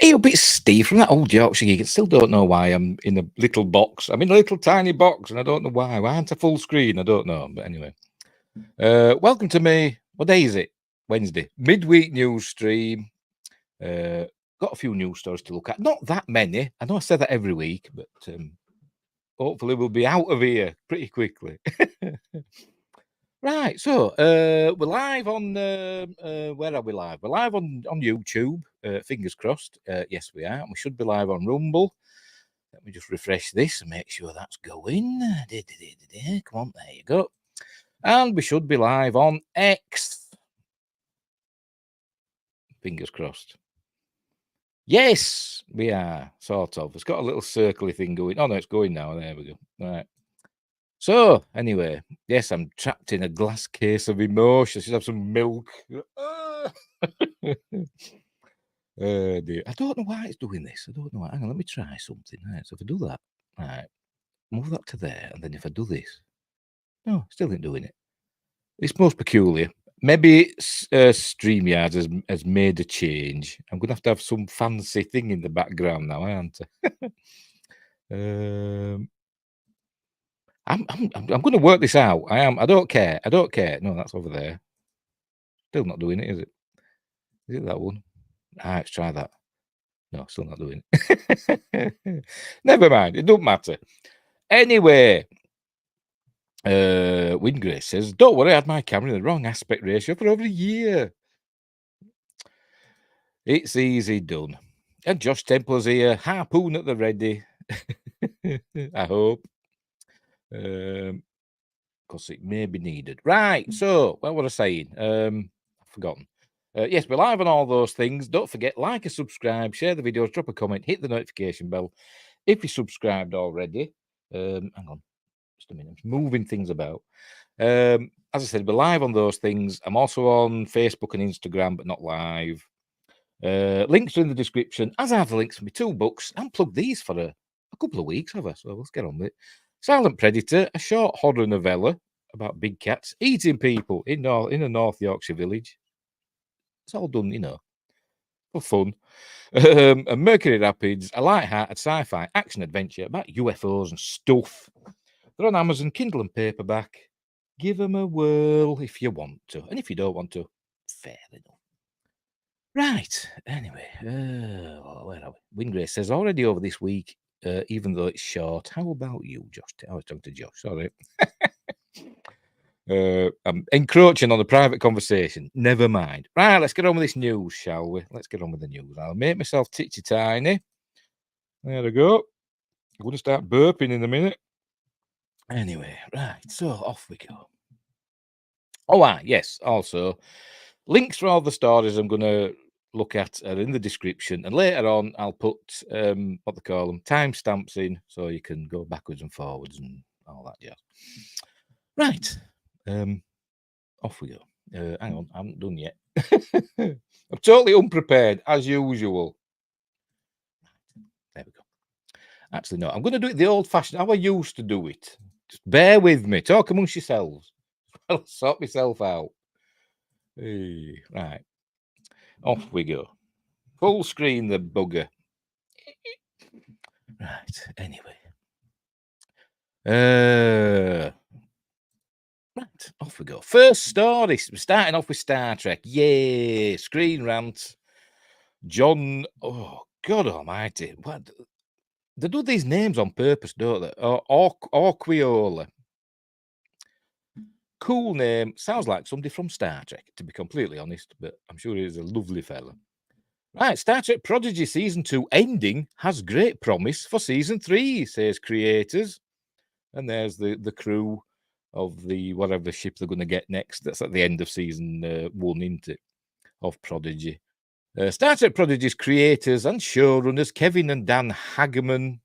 Hey, a bit Steve from that old Yorkshire gig. I still don't know why I'm in a little box. I'm in a little tiny box, and I don't know why. Why aren't I full screen? I don't know. But anyway, welcome to me. What day is it? Wednesday. Midweek news stream. Got a few news stories to look at. Not that many. I know I say that every week, but hopefully we'll be out of here pretty quickly. Right, so we're live on where are we live? We're live on YouTube. Fingers crossed. Yes, we are. And we should be live on Rumble. Let me just refresh this and make sure that's going. Come on, there you go. And we should be live on X. Fingers crossed. Yes, we are, sort of. It's got a little circly thing going. Oh no, it's going now. There we go. Right. So, anyway, yes, I'm trapped in a glass case of emotion. I should have some milk. Dear. I don't know why it's doing this. I don't know. Hang on, let me try something. Right, so if I do that, right, move that to there, and then if I do this, no, still ain't doing it. It's most peculiar. Maybe StreamYard has made a change. I'm going to have some fancy thing in the background now, aren't I? I'm going to work this out. I am. I don't care. I don't care. No, that's over there. Still not doing it, is it? Is it that one? Ah, let's try that. No, still not doing it. Never mind. It don't matter. Anyway, Windgrace says, "Don't worry, I had my camera in the wrong aspect ratio for over a year. It's easy done." And Josh Temple's here, harpoon at the ready. I hope. Because it may be needed. Right, so what was I saying? I've forgotten. Yes, we're live on all those things. Don't forget, like and subscribe, share the videos, drop a comment, hit the notification bell. If you subscribed already, hang on, just a minute, I'm moving things about. As I said, we're live on those things. I'm also on Facebook and Instagram, but not live. Links are in the description, as I have the links for my 2 books. I haven't plugged these for a couple of weeks, have I? So let's get on with it. Silent Predator, a short horror novella about big cats eating people in a North Yorkshire village. It's all done, for fun. And Mercury Rapids, a light-hearted sci-fi action adventure about UFOs and stuff. They're on Amazon, Kindle and paperback. Give them a whirl if you want to. And if you don't want to, fair enough. Right. Anyway, where are we? Windgrace says, already over this week, even though it's short. How about you, Josh? I was talking to Josh, sorry. I'm encroaching on a private conversation. Never mind. Right, let's get on with this news, shall we? Let's get on with the news. I'll make myself titchy tiny. There we go. I'm going to start burping in a minute. Anyway, right, so off we go. Oh, yes, also, links for all the stories I'm going to look at are in the description, and later on I'll put what they call them, timestamps in, so you can go backwards and forwards and all that jazz. Right, off we go. Hang on, I haven't done yet. I'm totally unprepared as usual. There we go. Actually, no, I'm going to do it the old-fashioned, how I used to do it. Just bear with me. Talk amongst yourselves. I'll sort myself out. Hey, right. Off we go. Full screen, the bugger. Right, anyway. Right, off we go. First story. We're starting off with Star Trek. Yay! Screen rant. John. Oh, God almighty. What? They do these names on purpose, don't they? Orquiola. Cool name. Sounds like somebody from Star Trek, to be completely honest, but I'm sure he's a lovely fella. Right, Star Trek Prodigy Season 2 ending has great promise for Season 3, says creators. And there's the crew of the whatever ship they're going to get next. That's at the end of Season 1, isn't it, of Prodigy. Star Trek Prodigy's creators and showrunners, Kevin and Dan Hageman,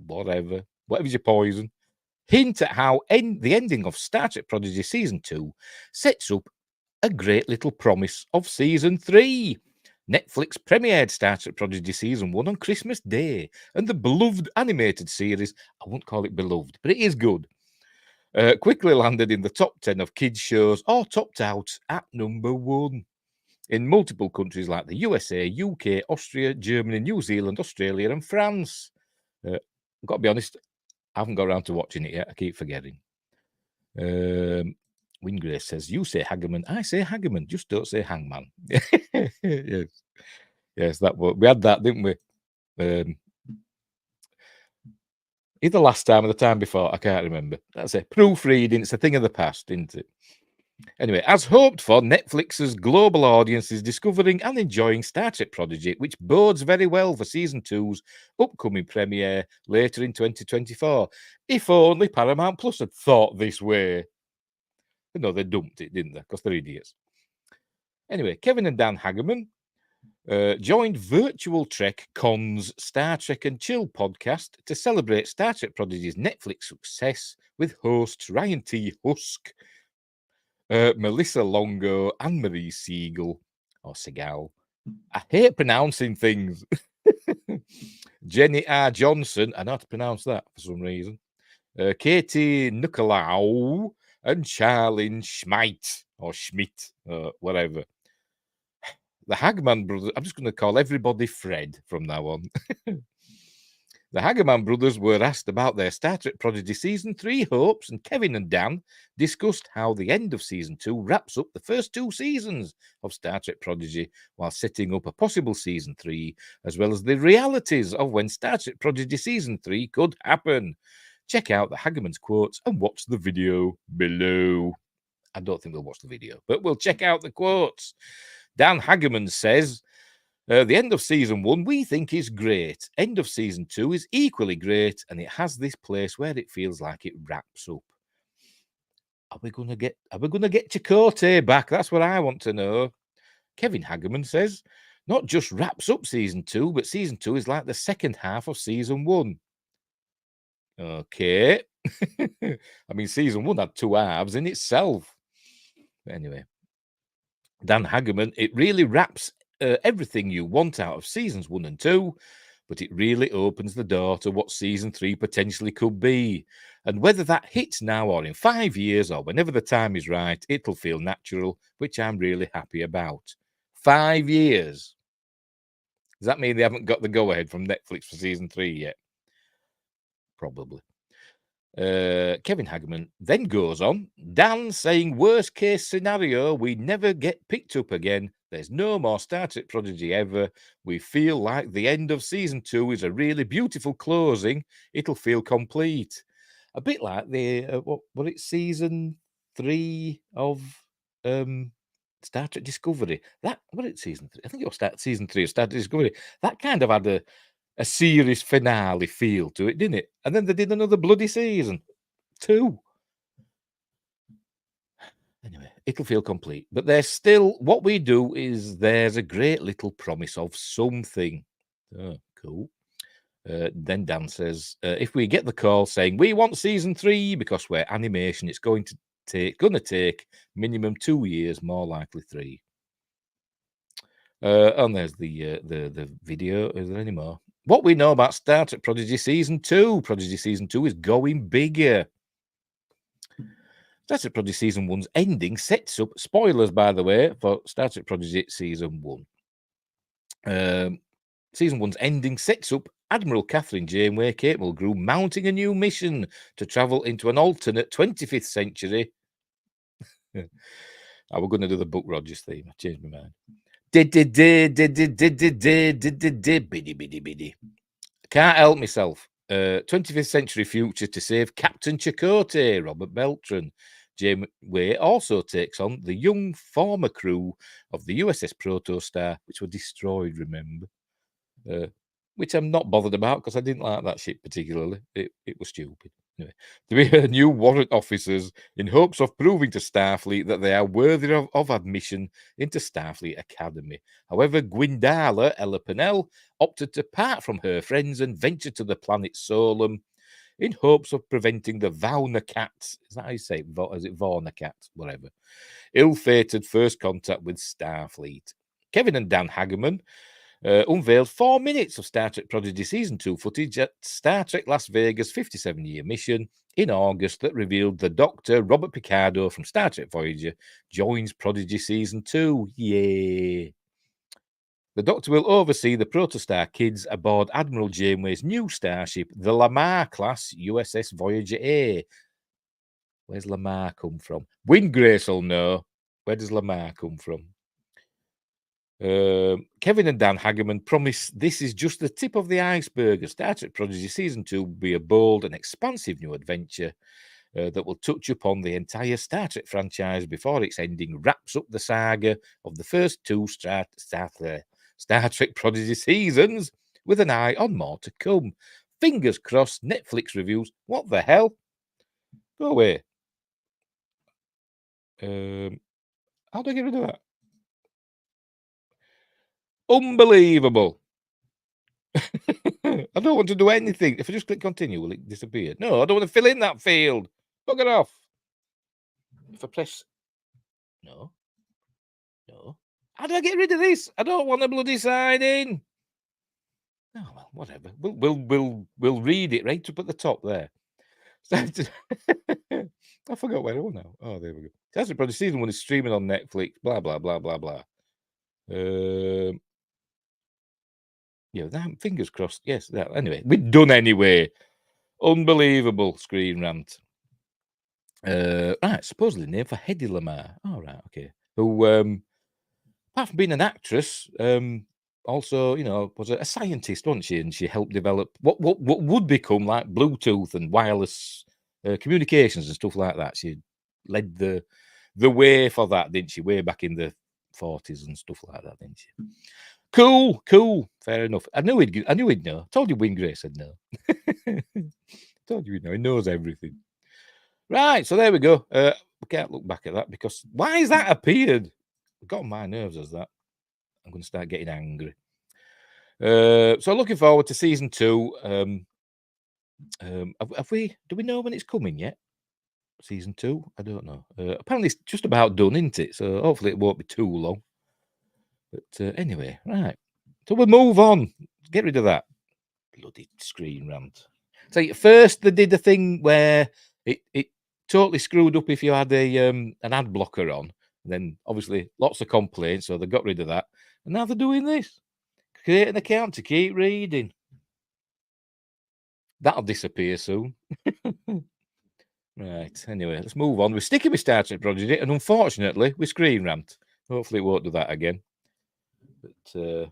whatever's your poison, hint at how the ending of Star Trek Prodigy Season 2 sets up a great little promise of Season 3. Netflix premiered Star Trek Prodigy Season 1 on Christmas Day, and the beloved animated series, I won't call it beloved, but it is good, quickly landed in the top 10 of kids' shows or topped out at number 1. in multiple countries like the USA, UK, Austria, Germany, New Zealand, Australia, and France. I've got to be honest, I haven't got around to watching it yet. I keep forgetting. Wingrace says, you say Hagerman, I say Hagerman, just don't say Hangman. Yes, that we had that, didn't we? Either last time or the time before, I can't remember. That's it. Proofreading, it's a thing of the past, isn't it? Anyway, as hoped for, Netflix's global audience is discovering and enjoying Star Trek Prodigy, which bodes very well for Season 2's upcoming premiere later in 2024. If only Paramount Plus had thought this way. No, they dumped it, didn't they? Because they're idiots. Anyway, Kevin and Dan Hagerman joined Virtual Trek Con's Star Trek and Chill podcast to celebrate Star Trek Prodigy's Netflix success with hosts Ryan T. Husk, Melissa Longo, Anne-Marie Siegel, or Segal. I hate pronouncing things. Jenny R. Johnson, I know how to pronounce that for some reason. Katie Nicolau and Charlene Schmidt, or Schmidt, whatever. The Hagman brothers, I'm just going to call everybody Fred from now on. The Hagerman brothers were asked about their Star Trek Prodigy Season 3 hopes, and Kevin and Dan discussed how the end of Season 2 wraps up the first 2 seasons of Star Trek Prodigy while setting up a possible Season 3, as well as the realities of when Star Trek Prodigy Season 3 could happen. Check out the Hagerman's quotes and watch the video below. I don't think we'll watch the video, but we'll check out the quotes. Dan Hagerman says, the end of Season 1 we think is great. End of Season 2 is equally great, and it has this place where it feels like it wraps up. Are we gonna get Chakotay back? That's what I want to know. Kevin Hagerman says, not just wraps up Season 2, but Season 2 is like the second half of Season 1. Okay. I mean, Season 1 had 2 halves in itself. But anyway, Dan Hagerman, it really wraps everything you want out of Seasons 1 and 2, but it really opens the door to what Season 3 potentially could be. And whether that hits now or in 5 years or whenever the time is right, it'll feel natural, which I'm really happy about. 5 years. Does that mean they haven't got the go-ahead from Netflix for Season 3 yet? Probably. Kevin Hagerman then goes on, Dan saying worst case scenario, we never get picked up again. There's no more Star Trek Prodigy ever. We feel like the end of Season 2 is a really beautiful closing. It'll feel complete. A bit like the, Season 3 of Star Trek Discovery. Season 3? I think it was Season 3 of Star Trek Discovery. That kind of had a series finale feel to it, didn't it? And then they did another bloody season 2. Anyway, it'll feel complete. But there's still, what we do is there's a great little promise of something. Oh, cool. Then Dan says, if we get the call saying we want Season 3 because we're animation, it's going to take minimum 2 years, more likely 3. And there's the video. Is there any more? What we know about Star Trek Prodigy Season 2. Prodigy Season 2 is going bigger. Star Trek Prodigy Season 1's ending sets up, spoilers by the way, for Star Trek Prodigy Season 1. Season 1's ending sets up Admiral Catherine Janeway, capable crew, mounting a new mission to travel into an alternate 25th century. I was going to do the Book Rogers theme. I changed my mind. Biddy. Can't help myself. 25th century future to save Captain Chakotay, Robert Beltran. Janeway also takes on the young former crew of the USS Protostar, which were destroyed, remember? Which I'm not bothered about because I didn't like that ship particularly. It was stupid. Anyway, to be new warrant officers in hopes of proving to Starfleet that they are worthy of admission into Starfleet Academy. However, Gwendala, Ella Pennell, opted to part from her friends and venture to the planet Solum in hopes of preventing the Vaunacats, is that how you say it? Is it Vaunacats? Whatever. Ill-fated first contact with Starfleet. Kevin and Dan Hagerman unveiled 4 minutes of Star Trek Prodigy Season 2 footage at Star Trek Las Vegas 57-year mission in August that revealed the Doctor, Robert Picardo from Star Trek Voyager, joins Prodigy Season 2. Yay! The Doctor will oversee the Protostar kids aboard Admiral Janeway's new starship, the Lamar class USS Voyager A. Where's Lamar come from? Windgrace will know. Where does Lamar come from? Kevin and Dan Hagerman promise this is just the tip of the iceberg. Star Trek Prodigy Season 2 will be a bold and expansive new adventure that will touch upon the entire Star Trek franchise before its ending wraps up the saga of the first two Star Trek Prodigy seasons with an eye on more to come. Fingers crossed, Netflix reviews. What the hell? Go away. How do I get rid of that? Unbelievable. I don't want to do anything. If I just click continue, will it disappear? No, I don't want to fill in that field. Bugger off. If I press... No. How do I get rid of this? I don't want to bloody sign in. Oh, well, whatever. We'll read it right up at the top there. I forgot where I was now. Oh, there we go. That's probably season 1 is streaming on Netflix. Blah blah blah blah blah. Yeah, that, fingers crossed. Yes, that. Anyway, we're done anyway. Unbelievable screen rant. Right, supposedly named for Hedy Lamarr. All right, okay. Who, apart from being an actress, also, you know, was a scientist, wasn't she? And she helped develop what would become like Bluetooth and wireless communications and stuff like that. She led the way for that, didn't she? Way back in the 40s and stuff like that, didn't she? Cool. Fair enough. I knew he'd know. Told you Wingray said no. Told you he'd know. He knows everything. Right, so there we go. We can't look back at that because why has that appeared? It got on my nerves as that. I'm going to start getting angry. So looking forward to season 2. Have we? Do we know when it's coming yet? Season 2? I don't know. Apparently it's just about done, isn't it? So hopefully it won't be too long. But anyway, right. So we'll move on. Get rid of that bloody screen rant. So first they did a thing where it totally screwed up if you had an ad blocker on. And then obviously lots of complaints, so they got rid of that. And now they're doing this. Create an account to keep reading. That'll disappear soon. Right. Anyway, let's move on. We're sticking with Star Trek Prodigy, and unfortunately, we screen rant. Hopefully, it won't do that again. But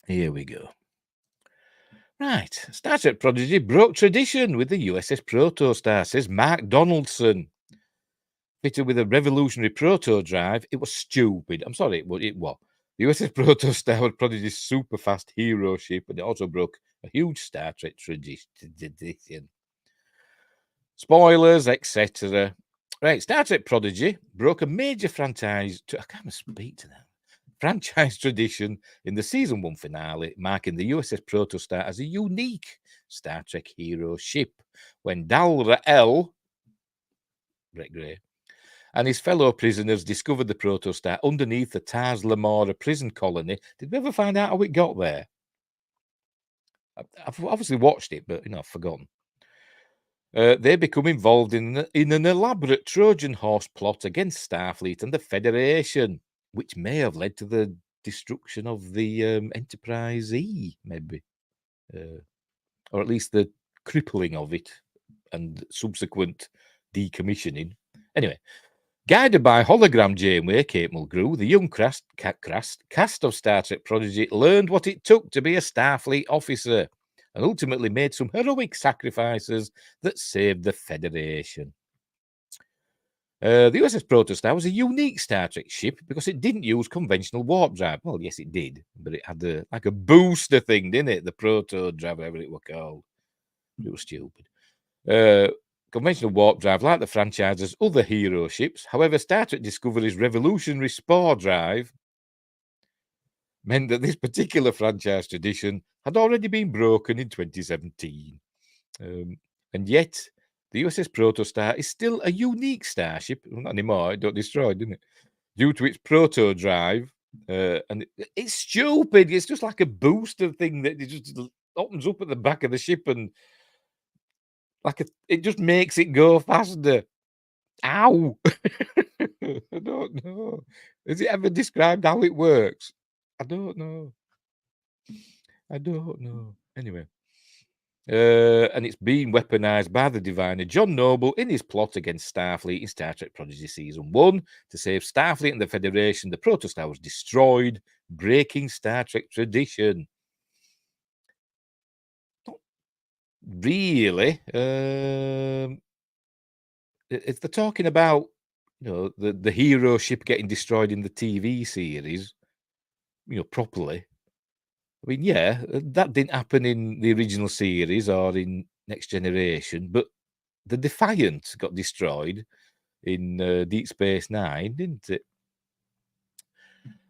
here we go. Right. Star Trek Prodigy broke tradition with the USS Protostar, says Mark Donaldson. Fitted with a revolutionary proto drive, it was stupid. I'm sorry, but it was. The USS Protostar was Prodigy's super fast hero ship, and it also broke a huge Star Trek tradition. Spoilers, etc. Right, Star Trek Prodigy broke a major franchise. I can't speak to that. Franchise tradition in the season 1 finale, marking the USS Protostar as a unique Star Trek hero ship. When Dal-Ra'el, Brett Gray, and his fellow prisoners discovered the Protostar underneath the Tars Lamora prison colony. Did we ever find out how it got there? I've obviously watched it, but I've forgotten. They become involved in an elaborate Trojan horse plot against Starfleet and the Federation, which may have led to the destruction of the Enterprise E, maybe, or at least the crippling of it and subsequent decommissioning. Anyway, guided by hologram Janeway, Kate Mulgrew, the young cast of Star Trek Prodigy learned what it took to be a Starfleet officer and ultimately made some heroic sacrifices that saved the Federation. The USS Protostar was a unique Star Trek ship because it didn't use conventional warp drive. Well, yes, it did, but it had like a booster thing, didn't it? The proto drive, whatever it was called. It was stupid. Conventional warp drive, like the franchise's other hero ships. However, Star Trek Discovery's revolutionary spore drive meant that this particular franchise tradition had already been broken in 2017. And yet, the USS Protostar is still a unique starship. Well, not anymore, it got destroyed, didn't it? Due to its proto drive And it's stupid. It's just like a booster thing that it just opens up at the back of the ship and it just makes it go faster. Ow! I don't know. Has it ever described how it works? I don't know. I don't know. Anyway. And it's being weaponized by the diviner John Noble in his plot against Starfleet in Star Trek Prodigy Season 1. To save Starfleet and the Federation, the Protostar was destroyed, breaking Star Trek tradition. Not really. If they're talking about, the hero ship getting destroyed in the TV series, properly. I mean, yeah, that didn't happen in the original series or in Next Generation, but the Defiant got destroyed in Deep Space Nine, didn't it?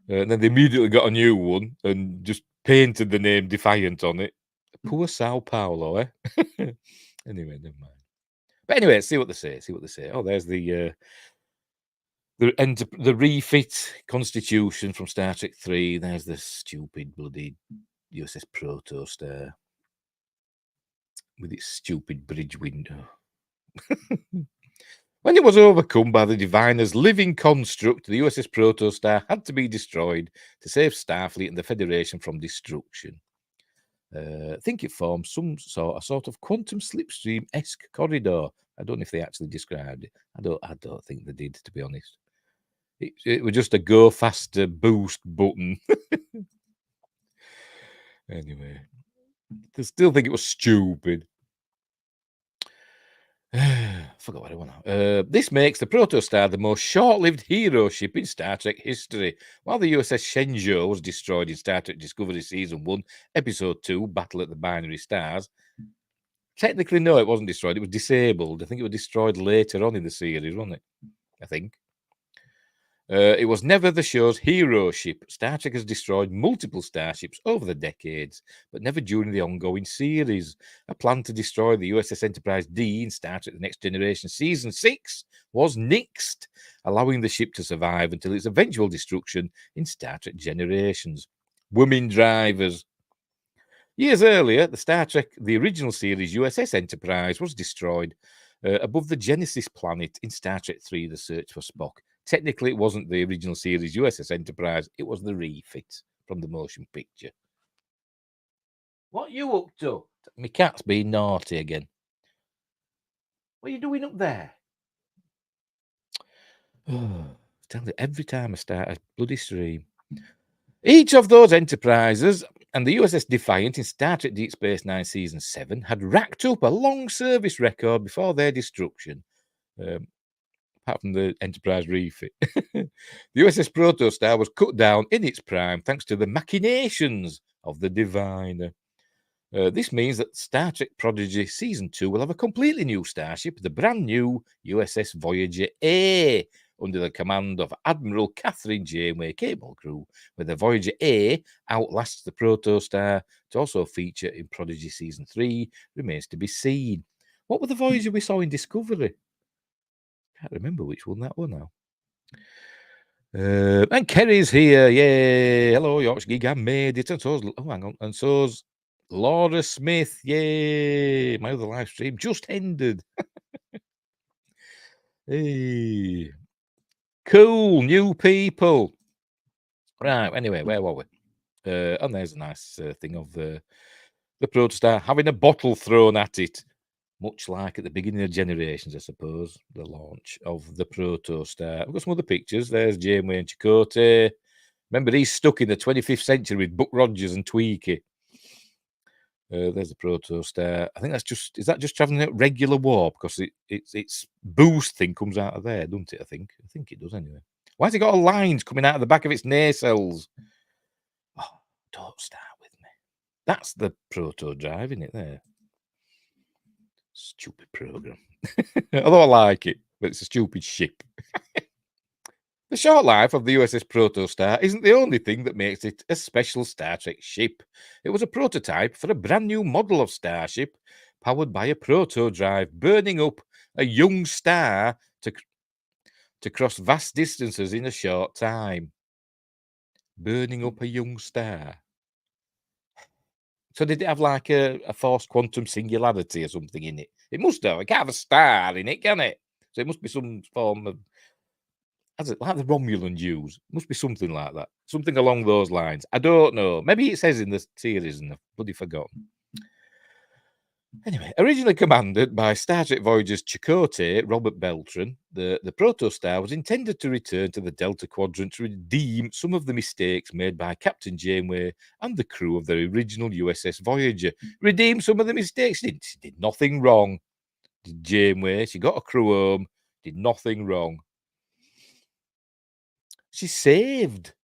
And then they immediately got a new one and just painted the name Defiant on it. Poor Sao Paulo, eh? Anyway, never mind. But anyway, see what they say. Oh, there's the refit Constitution from Star Trek 3. There's the stupid bloody USS Protostar with its stupid bridge window. When it was overcome by the Diviner's living construct, the USS Protostar had to be destroyed to save Starfleet and the Federation from destruction. I think it formed a sort of quantum slipstream-esque corridor. I don't know if they actually described it. I don't think they did, to be honest. It was just a go faster boost button. Anyway, I still think it was stupid. Forgot what I want now. This makes the Protostar the most short-lived hero ship in Star Trek history. While the USS Shenzhou was destroyed in Star Trek Discovery Season 1, Episode 2, Battle at the Binary Stars, technically, no, it wasn't destroyed. It was disabled. I think it was destroyed later on in the series, wasn't it? I think. It was never the show's hero ship. Star Trek has destroyed multiple starships over the decades, but never during the ongoing series. A plan to destroy the USS Enterprise D in Star Trek The Next Generation Season 6 was nixed, allowing the ship to survive until its eventual destruction in Star Trek Generations. Women drivers. Years earlier, the original series USS Enterprise was destroyed above the Genesis planet in Star Trek 3, The Search for Spock. Technically, it wasn't the original series USS Enterprise. It was the refit from the motion picture. What are you up to? My cat's being naughty again. What are you doing up there? Tell you, every time I start a bloody stream. Each of those enterprises and the USS Defiant in Star Trek Deep Space Nine Season 7 had racked up a long service record before their destruction. Apart from the Enterprise refit. The USS Protostar was cut down in its prime thanks to the machinations of the Diviner. This means that Star Trek Prodigy Season 2 will have a completely new starship, the brand new USS Voyager A, under the command of Admiral Catherine Janeway Cable Crew, where the Voyager A outlasts the Protostar. To also feature in Prodigy Season 3 remains to be seen. What were the Voyager we saw in Discovery? Can't remember which one that was now. And Kerry's here. Yay. Hello, Yorkshire Gig. I made it. And so's, hang on. And so's Laura Smith. Yay. My other live stream just ended. Hey. Cool. New people. Right. Anyway, where were we? And there's a nice thing of the Protostar having a bottle thrown at it. Much like at the beginning of Generations, I suppose, the launch of the Protostar. We've got some other pictures. There's Janeway and Chakotay. Remember, he's stuck in the 25th century with Buck Rogers and Tweaky. There's the Protostar. I think is that just traveling at regular warp? Because its boost thing comes out of there, doesn't it? I think it does anyway. Why has it got lines coming out of the back of its nacelles? Oh, don't start with me. That's the proto drive, isn't it, there? Stupid program. Although I like it, but it's a stupid ship. The short life of the USS Protostar isn't the only thing that makes it a special Star Trek ship. It was a prototype for a brand new model of starship powered by a proto drive, burning up a young star to cross vast distances in a short time. burning up a young star. So did it have like a forced quantum singularity or something in it? It must have. It can't have a star in it, can it? So it must be some form of, as it like the Romulan Jews. It must be something like that. Something along those lines. I don't know. Maybe it says in the series and I've bloody forgotten. Anyway, originally commanded by Star Trek Voyager's Chakotay, Robert Beltran, the Protostar was intended to return to the Delta Quadrant to redeem some of the mistakes made by Captain Janeway and the crew of the original USS Voyager. Redeem some of the mistakes. She did nothing wrong. Janeway, she got a crew home, did nothing wrong. She saved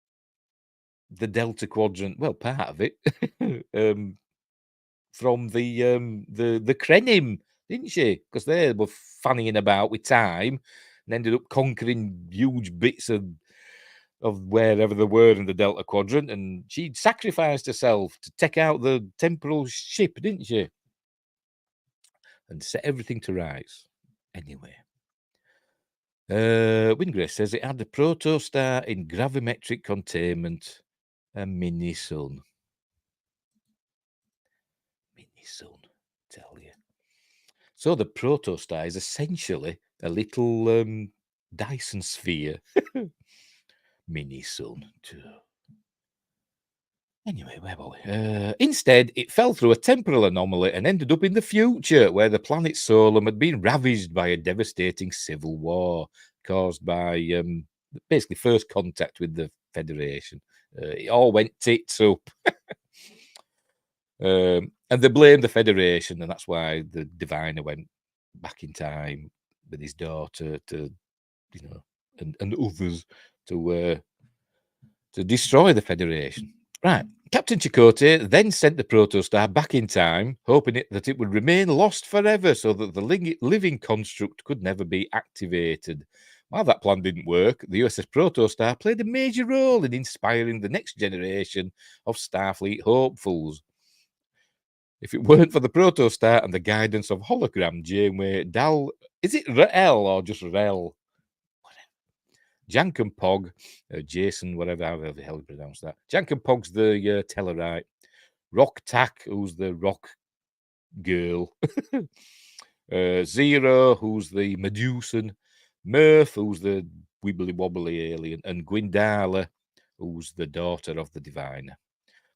the Delta Quadrant, well, part of it, from the Krenim, didn't she? Because they were fanning about with time and ended up conquering huge bits of wherever they were in the Delta Quadrant, and she sacrificed herself to take out the temporal ship, didn't she? And set everything to rights. Anyway. Wingrace says it had the Protostar in gravimetric containment, a mini sun. Mini sun, tell you. So the Protostar is essentially a little Dyson sphere. Mini sun, too. Anyway, where were we? Instead, it fell through a temporal anomaly and ended up in the future, where the planet Solum had been ravaged by a devastating civil war caused by basically first contact with the Federation. It all went tits up. And they blamed the Federation, and that's why the Diviner went back in time with his daughter to, and others to destroy the Federation. Right. Captain Chakotay then sent the Protostar back in time, hoping that it would remain lost forever so that the living construct could never be activated. While that plan didn't work, the USS Protostar played a major role in inspiring the next generation of Starfleet hopefuls. If it weren't for the Protostar and the guidance of hologram Janeway Dal, is it Rael or just Rel? Jank and Pog, Jason, whatever, however the hell you pronounce that. Jank and Pog's the Tellarite. Rock Tack, who's the rock girl. Zero, who's the Medusan. Murph, who's the wibbly wobbly alien. And Gwendala, who's the daughter of the Diviner.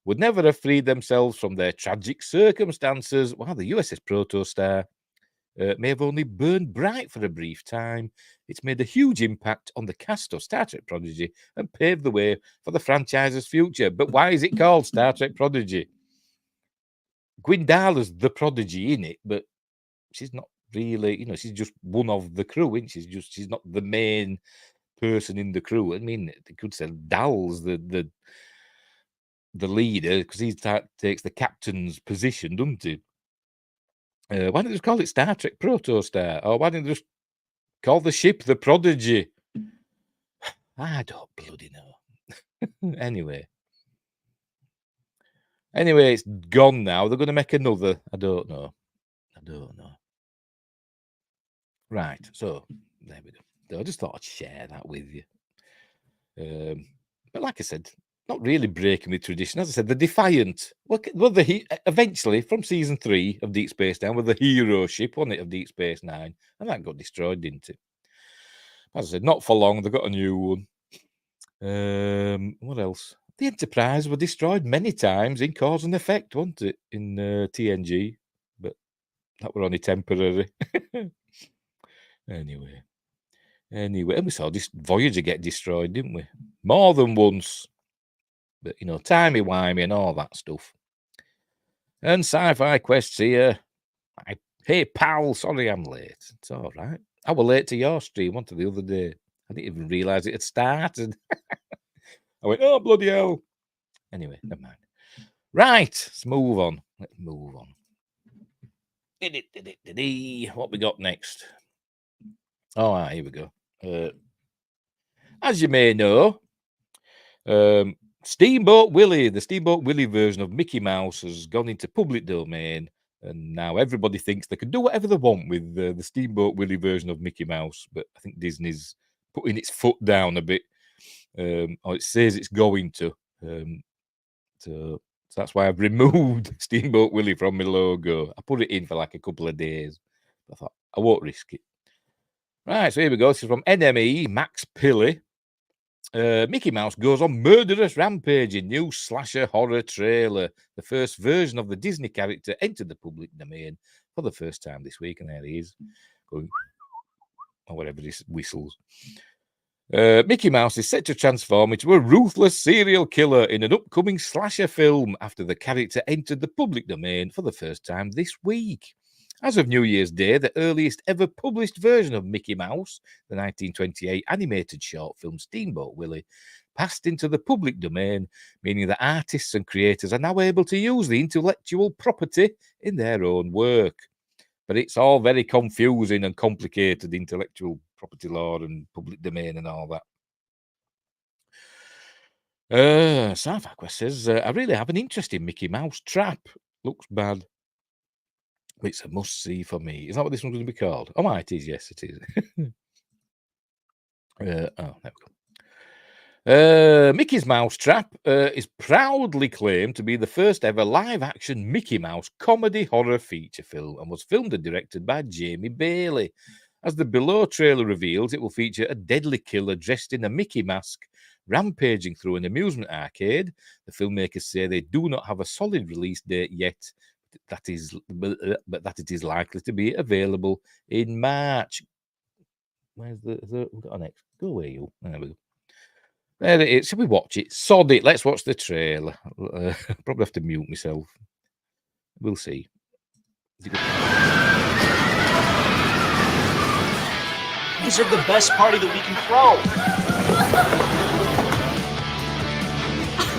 Would never have freed themselves from their tragic circumstances, while the USS Protostar may have only burned bright for a brief time. It's made a huge impact on the cast of Star Trek Prodigy and paved the way for the franchise's future. But why is it called Star Trek Prodigy? Gwendala's the prodigy in it, but she's not really, she's just one of the crew, isn't she? She's not the main person in the crew. I mean, they could say Dal's the leader because he takes the captain's position, doesn't he? Why don't they just call it Star Trek Protostar? Or why don't they just call the ship the Prodigy? I don't bloody know. Anyway, it's gone now. They're going to make another. I don't know. Right, so there we go. I just thought I'd share that with you. But like I said, not really breaking with tradition. As I said, the Defiant. Well, eventually from season 3 of Deep Space Nine, with the hero ship, wasn't it, of Deep Space Nine, and that got destroyed, didn't it? As I said, not for long. They got a new one. What else? The Enterprise were destroyed many times in Cause and Effect, wasn't it, in TNG? But that were only temporary. Anyway, and we saw this Voyager get destroyed, didn't we? More than once. But, timey-wimey and all that stuff. And Sci-Fi Quest's here. Hey, pal, sorry I'm late. It's all right. I was late to your stream, wasn't I, the other day? I didn't even realise it had started. I went, oh, bloody hell. Anyway, never mind. Right, let's move on. What we got next? All right, here we go. As you may know, Steamboat Willie, the Steamboat Willie version of Mickey Mouse has gone into public domain, and now everybody thinks they can do whatever they want with the Steamboat Willie version of Mickey Mouse. But I think Disney's putting its foot down a bit, or it says it's going to. So that's why I've removed Steamboat Willie from my logo. I put it in for like a couple of days. I thought I won't risk it. Right, so here we go. This is from NME, Max Pilly. Mickey Mouse goes on murderous rampage in new slasher horror trailer. The first version of the Disney character entered the public domain for the first time this week, and there he is, going or whatever this whistles. Mickey Mouse is set to transform into a ruthless serial killer in an upcoming slasher film after the character entered the public domain for the first time this week. As of New Year's Day, the earliest ever published version of Mickey Mouse, the 1928 animated short film Steamboat Willie, passed into the public domain, meaning that artists and creators are now able to use the intellectual property in their own work. But it's all very confusing and complicated, intellectual property law and public domain and all that. Sarfaqua says, I really have an interest in Mickey Mouse Trap. Looks bad. It's a must-see for me. Is that what this one's going to be called? Oh, it is. Yes, it is. There we go. Mickey's Mouse Trap is proudly claimed to be the first ever live-action Mickey Mouse comedy horror feature film and was filmed and directed by Jamie Bailey. As the below trailer reveals, it will feature a deadly killer dressed in a Mickey mask, rampaging through an amusement arcade. The filmmakers say they do not have a solid release date yet, but that it is likely to be available in March. Where's we've got our next? Go away, you. There we go. There it is. Shall we watch it? Sod it. Let's watch the trailer. Probably have to mute myself. We'll see. These are the best party that we can throw.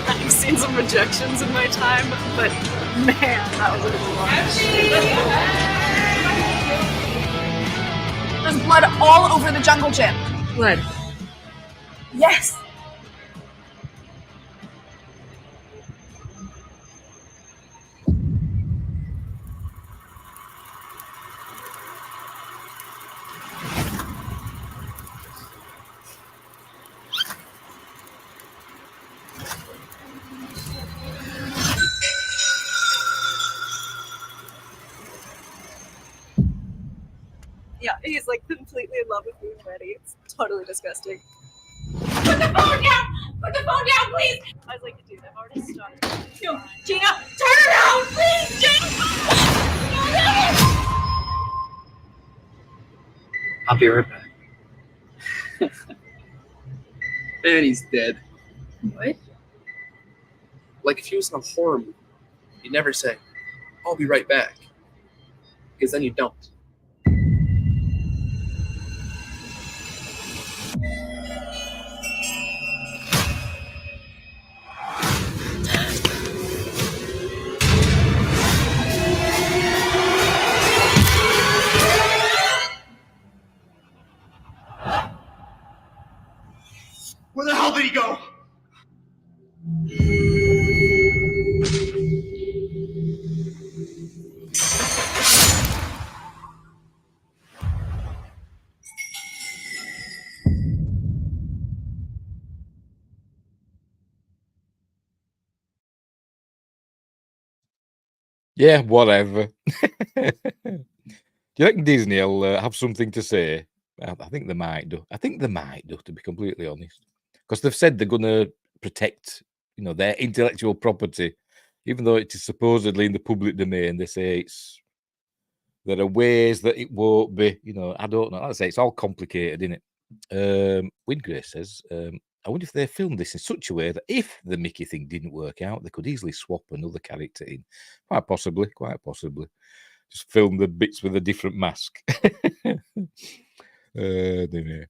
I've seen some rejections in my time, but man, that was a good one. There's blood all over the jungle gym. Blood. Yes. Yeah, he's like completely in love with me already. It's totally disgusting. Put the phone down! Put the phone down, please! I was like, dude, I've already started. Yo, Gina, turn around, please, Gina! I'll be right back. And he's dead. What? Like if he was in a horror movie, you'd never say, I'll be right back. Because then you don't. Where the hell did he go? Yeah, whatever. Do you reckon Disney will have something to say? I think they might do. To be completely honest, because they've said they're going to protect, their intellectual property, even though it is supposedly in the public domain. They say there are ways that it won't be. I don't know. Like I say, it's all complicated, isn't it? Windgrace says, I wonder if they filmed this in such a way that if the Mickey thing didn't work out, they could easily swap another character in. Quite possibly. Just film the bits with a different mask. Anyway.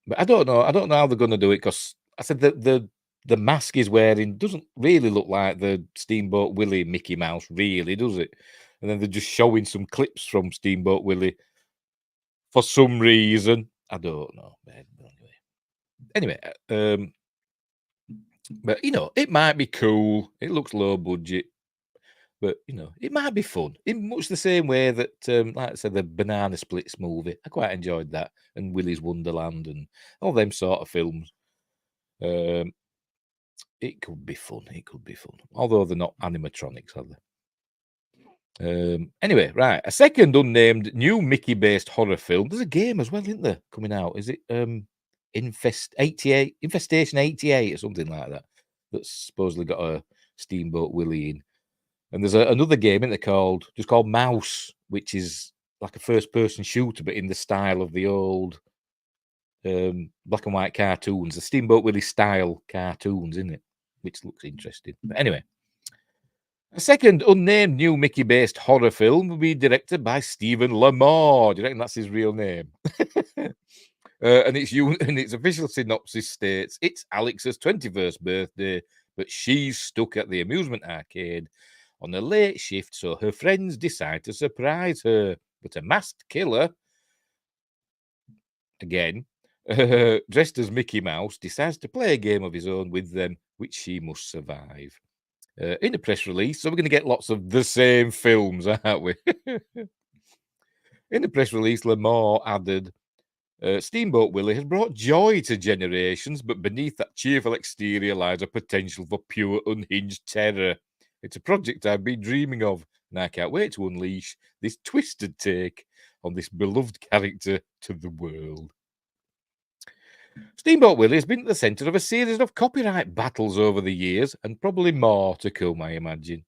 But I don't know how they're going to do it, because I said that the mask he's wearing doesn't really look like the Steamboat Willie Mickey Mouse, really, does it? And then they're just showing some clips from Steamboat Willie for some reason. I don't know. Anyway, but it might be cool. It looks low budget. But, it might be fun in much the same way that, like I said, the Banana Splits movie, I quite enjoyed that, and Willy's Wonderland and all them sort of films. It could be fun. It could be fun. Although they're not animatronics, are they? Anyway, right. A second unnamed new Mickey-based horror film. There's a game as well, isn't there? Coming out. Is it Infestation 88 or something like that? That's supposedly got a Steamboat Willie in. And there's another game in there called Mouse, which is like a first-person shooter, but in the style of the old black and white cartoons, the Steamboat Willie style cartoons, isn't it? Which looks interesting. But anyway, a second unnamed new Mickey-based horror film will be directed by Stephen Lamar. Do you reckon that's his real name? And its official synopsis states it's Alex's 21st birthday, but she's stuck at the amusement arcade on a late shift, so her friends decide to surprise her. But a masked killer, again, dressed as Mickey Mouse, decides to play a game of his own with them, which she must survive. In a press release, so we're going to get lots of the same films, aren't we? In the press release, Lamar added, Steamboat Willie has brought joy to generations, but beneath that cheerful exterior lies a potential for pure unhinged terror. It's a project I've been dreaming of, and I can't wait to unleash this twisted take on this beloved character to the world. Steamboat Willie has been at the centre of a series of copyright battles over the years, and probably more to come, I imagine.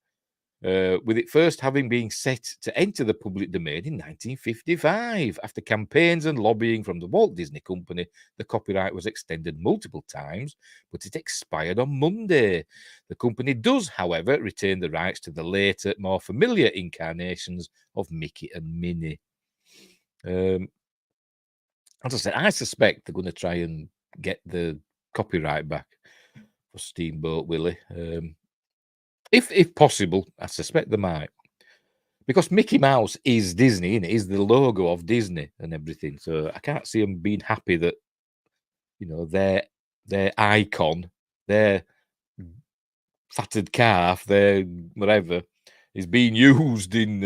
With it first having been set to enter the public domain in 1955. After campaigns and lobbying from the Walt Disney Company, the copyright was extended multiple times, but it expired on Monday. The company does, however, retain the rights to the later, more familiar incarnations of Mickey and Minnie. As I said, I suspect they're going to try and get the copyright back for Steamboat Willie. If possible, I suspect they might. Because Mickey Mouse is Disney, and it is the logo of Disney and everything. So I can't see them being happy that, their icon, their fatted calf, their whatever, is being used in,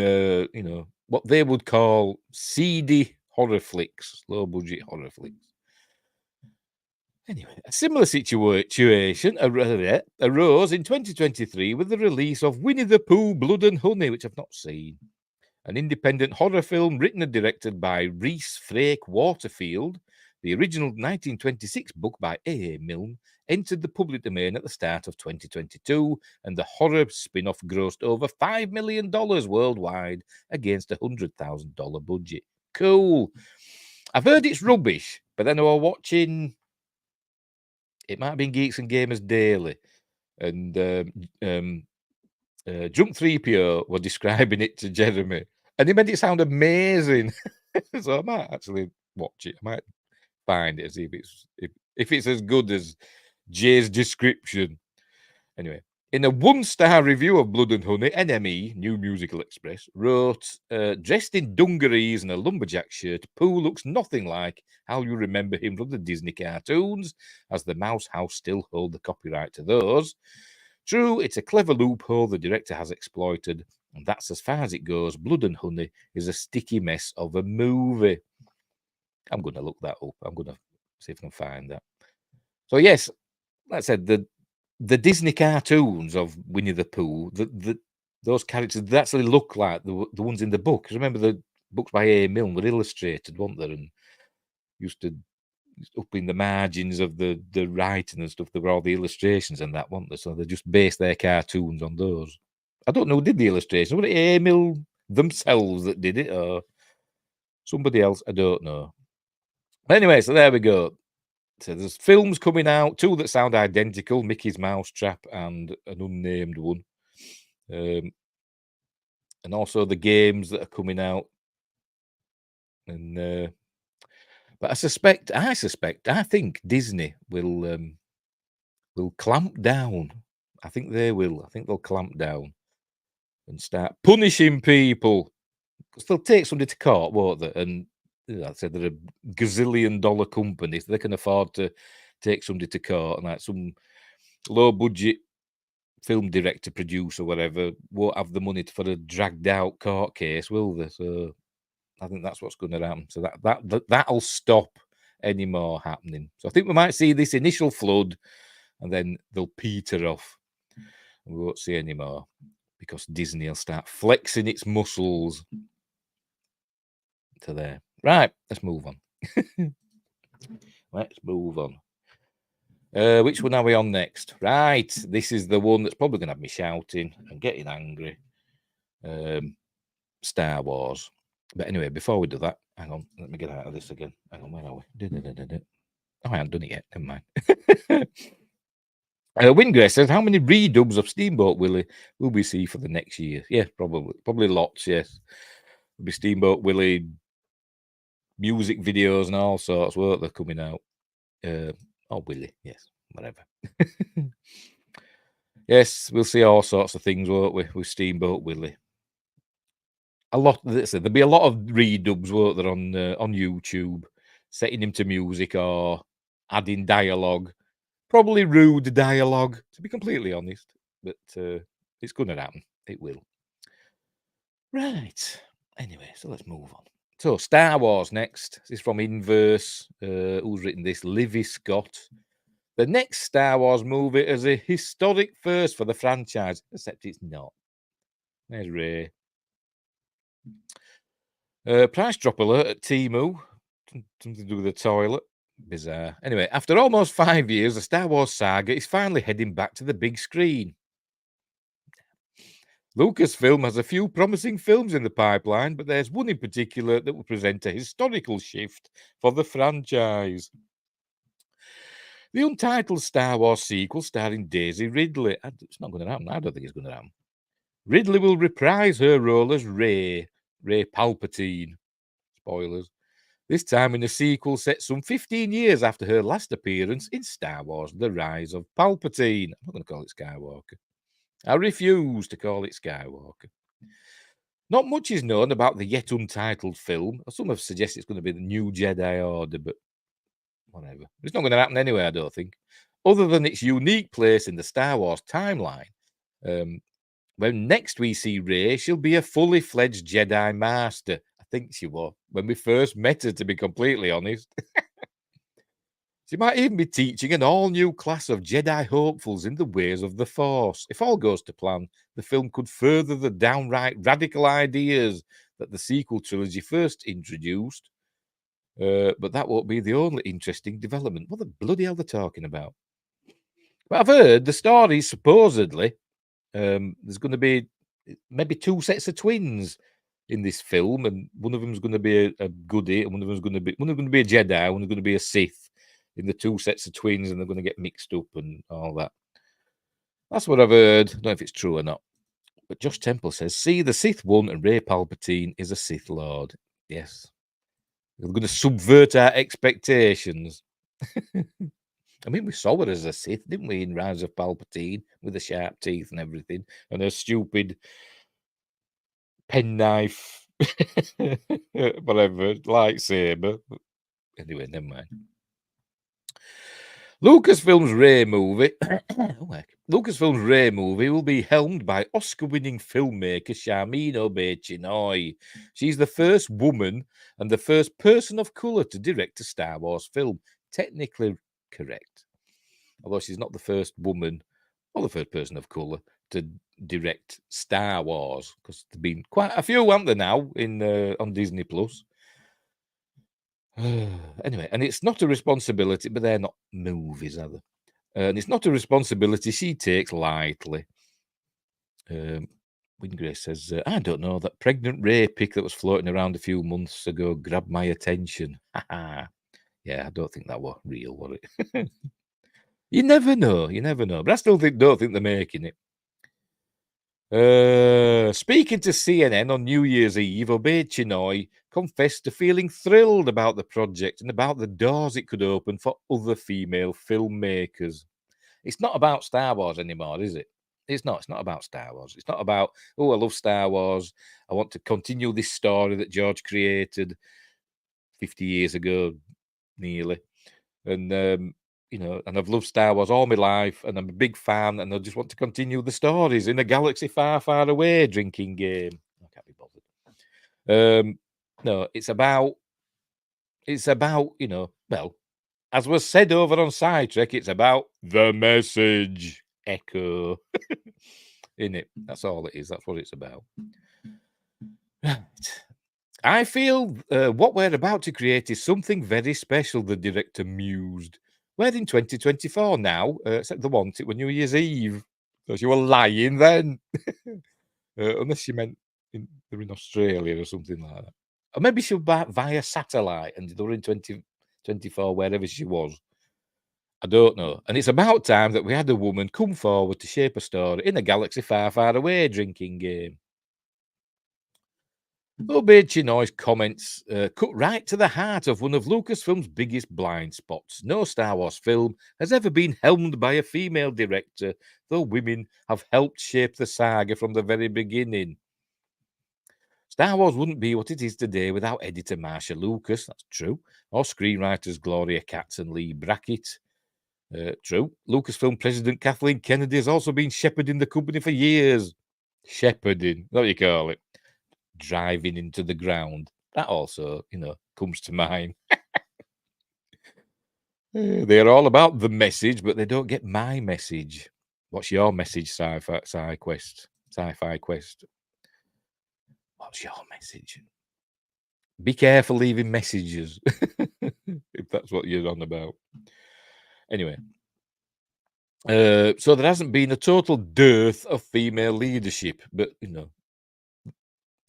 what they would call seedy horror flicks, low-budget horror flicks. Anyway, a similar situation arose in 2023 with the release of Winnie the Pooh, Blood and Honey, which I've not seen. An independent horror film written and directed by Rhys Frake Waterfield. The original 1926 book by A.A. Milne entered the public domain at the start of 2022, and the horror spin-off grossed over $5 million worldwide against a $100,000 budget. Cool. I've heard it's rubbish, but then I was watching... It might have been Geeks and Gamers Daily, and Jump 3PO were describing it to Jeremy, and he made it sound amazing. So I might actually watch it. I might find it, see if it's as good as Jay's description. Anyway, in a 1-star review of Blood and Honey, NME, New Musical Express, wrote, dressed in dungarees and a lumberjack shirt, Pooh looks nothing like how you remember him from the Disney cartoons, as the Mouse House still hold the copyright to those. True, it's a clever loophole the director has exploited, and that's as far as it goes. Blood and Honey is a sticky mess of a movie. I'm going to look that up. I'm going to see if I can find that. So yes, like I said, the Disney cartoons of Winnie the Pooh, those characters, they actually look like the ones in the book. Remember, the books by A. Milne were illustrated, weren't they? And used to, up in the margins of the writing and stuff, there were all the illustrations and that, weren't they? So they just based their cartoons on those. I don't know who did the illustrations. Was it A. Milne themselves that did it, or somebody else? I don't know. But anyway, so there we go. So there's films coming out, 2 that sound identical, Mickey's Mousetrap and an unnamed one. And also the games that are coming out. And but I think Disney will clamp down. I think they will. I think they'll clamp down and start punishing people. Because they'll take somebody to court, won't they? And like I said, they're a gazillion-dollar company, so they can afford to take somebody to court, and like some low-budget film director, producer, whatever, won't have the money for a dragged-out court case, will they? So I think that's what's going to happen. So that'll stop any more happening. So I think we might see this initial flood, and then they'll peter off. We won't see any more because Disney will start flexing its muscles to there. Right, let's move on. Let's move on. Which one are we on next? Right, this is the one that's probably going to have me shouting and getting angry. Star Wars. But anyway, before we do that, hang on, let me get out of this again. Hang on, where are we? Oh, I haven't done it yet. Never mind. Wingray says, how many redubs of Steamboat Willie will we see for the next year? Yeah, probably lots, yes. There'll be Steamboat Willie music videos and all sorts, won't they, coming out? Oh, Willie, yes, whatever. Yes, we'll see all sorts of things, won't we, with Steamboat Willie. There'll be a lot of redubs, won't there, on YouTube, setting him to music or adding dialogue. Probably rude dialogue, to be completely honest, but it's going to happen. It will. Right. Anyway, so let's move on. So, Star Wars next. This is from Inverse. Who's written this? Livy Scott. The next Star Wars movie is a historic first for the franchise, except it's not. There's Ray. Price drop alert at Temu. Something to do with the toilet. Bizarre. Anyway, after almost 5 years, the Star Wars saga is finally heading back to the big screen. Lucasfilm has a few promising films in the pipeline, but there's one in particular that will present a historical shift for the franchise. The Untitled Star Wars sequel starring Daisy Ridley. It's not going to happen. I don't think it's going to happen. Ridley will reprise her role as Rey Palpatine. Spoilers. This time in a sequel set some 15 years after her last appearance in Star Wars The Rise of Palpatine. I'm not going to call it Skywalker. I refuse to call it Skywalker. Not much is known about the yet untitled film. Some have suggested it's going to be the new Jedi Order, but whatever. It's not going to happen anyway, I don't think. Other than its unique place in the Star Wars timeline. When next we see Rey, she'll be a fully fledged Jedi Master. I think she was when we first met her, to be completely honest. She might even be teaching an all-new class of Jedi hopefuls in the ways of the Force. If all goes to plan, the film could further the downright radical ideas that the sequel trilogy first introduced. But that won't be the only interesting development. What the bloody hell they're talking about? But I've heard the story supposedly there's going to be maybe 2 sets of twins in this film, and one of them's going to be a goodie, and one of them's going to be a Jedi, one's going to be a Sith. In the 2 sets of twins, and they're going to get mixed up and all that. That's what I've heard. I don't know if it's true or not. But Josh Temple says, see, the Sith won and Rey Palpatine is a Sith Lord. Yes. They're going to subvert our expectations. I mean, we saw her as a Sith, didn't we, in Rise of Palpatine, with the sharp teeth and everything, and her stupid penknife, whatever, lightsaber. Anyway, never mind. Lucasfilm's Rey movie will be helmed by Oscar-winning filmmaker Sharmeen Obaid-Chinoy. She's the first woman and the first person of colour to direct a Star Wars film. Technically correct. Although she's not the first woman or the first person of colour to direct Star Wars, because there've been quite a few, haven't there, now on Disney Plus. Anyway, and it's not a responsibility, but they're not movies, are they? And it's not a responsibility she takes lightly. Wingrace says, I don't know, that pregnant Rey pic that was floating around a few months ago grabbed my attention. Yeah, I don't think that was real, was it? You never know. But I still don't think they're making it. Speaking to CNN on New Year's Eve, Obaid-Chinoy confessed to feeling thrilled about the project and about the doors it could open for other female filmmakers. It's not about Star Wars anymore, is it? It's not about Star Wars. It's not about, oh, I love Star Wars. I want to continue this story that George created 50 years ago, nearly. And, and I've loved Star Wars all my life, and I'm a big fan, and I just want to continue the stories in a galaxy far, far away. Drinking game. I can't be bothered. No, it's about, well, as was said over on Side Trek, it's about the message. Echo. In it. That's all it is. That's what it's about. Right. I feel what we're about to create is something very special, the director mused. We're in 2024 now, except they want it when New Year's Eve. So you were lying then. Unless you meant they're in Australia or something like that. Or maybe she was via satellite and they were in 2024, wherever she was. I don't know. And it's about time that we had a woman come forward to shape a story in a galaxy far, far away drinking game. Obeyed Chinoy's comments cut right to the heart of one of Lucasfilm's biggest blind spots. No Star Wars film has ever been helmed by a female director, though women have helped shape the saga from the very beginning. Star Wars wouldn't be what it is today without editor Marsha Lucas, that's true, or screenwriters Gloria Katz and Lee Brackett. True. Lucasfilm president Kathleen Kennedy has also been shepherding the company for years. Shepherding, what do you call it? Driving into the ground. That also, comes to mind. They're all about the message, but they don't get my message. What's your message, Sci-Fi Quest? What's your message? Be careful leaving messages, if that's what you're on about. Anyway. So there hasn't been a total dearth of female leadership, but,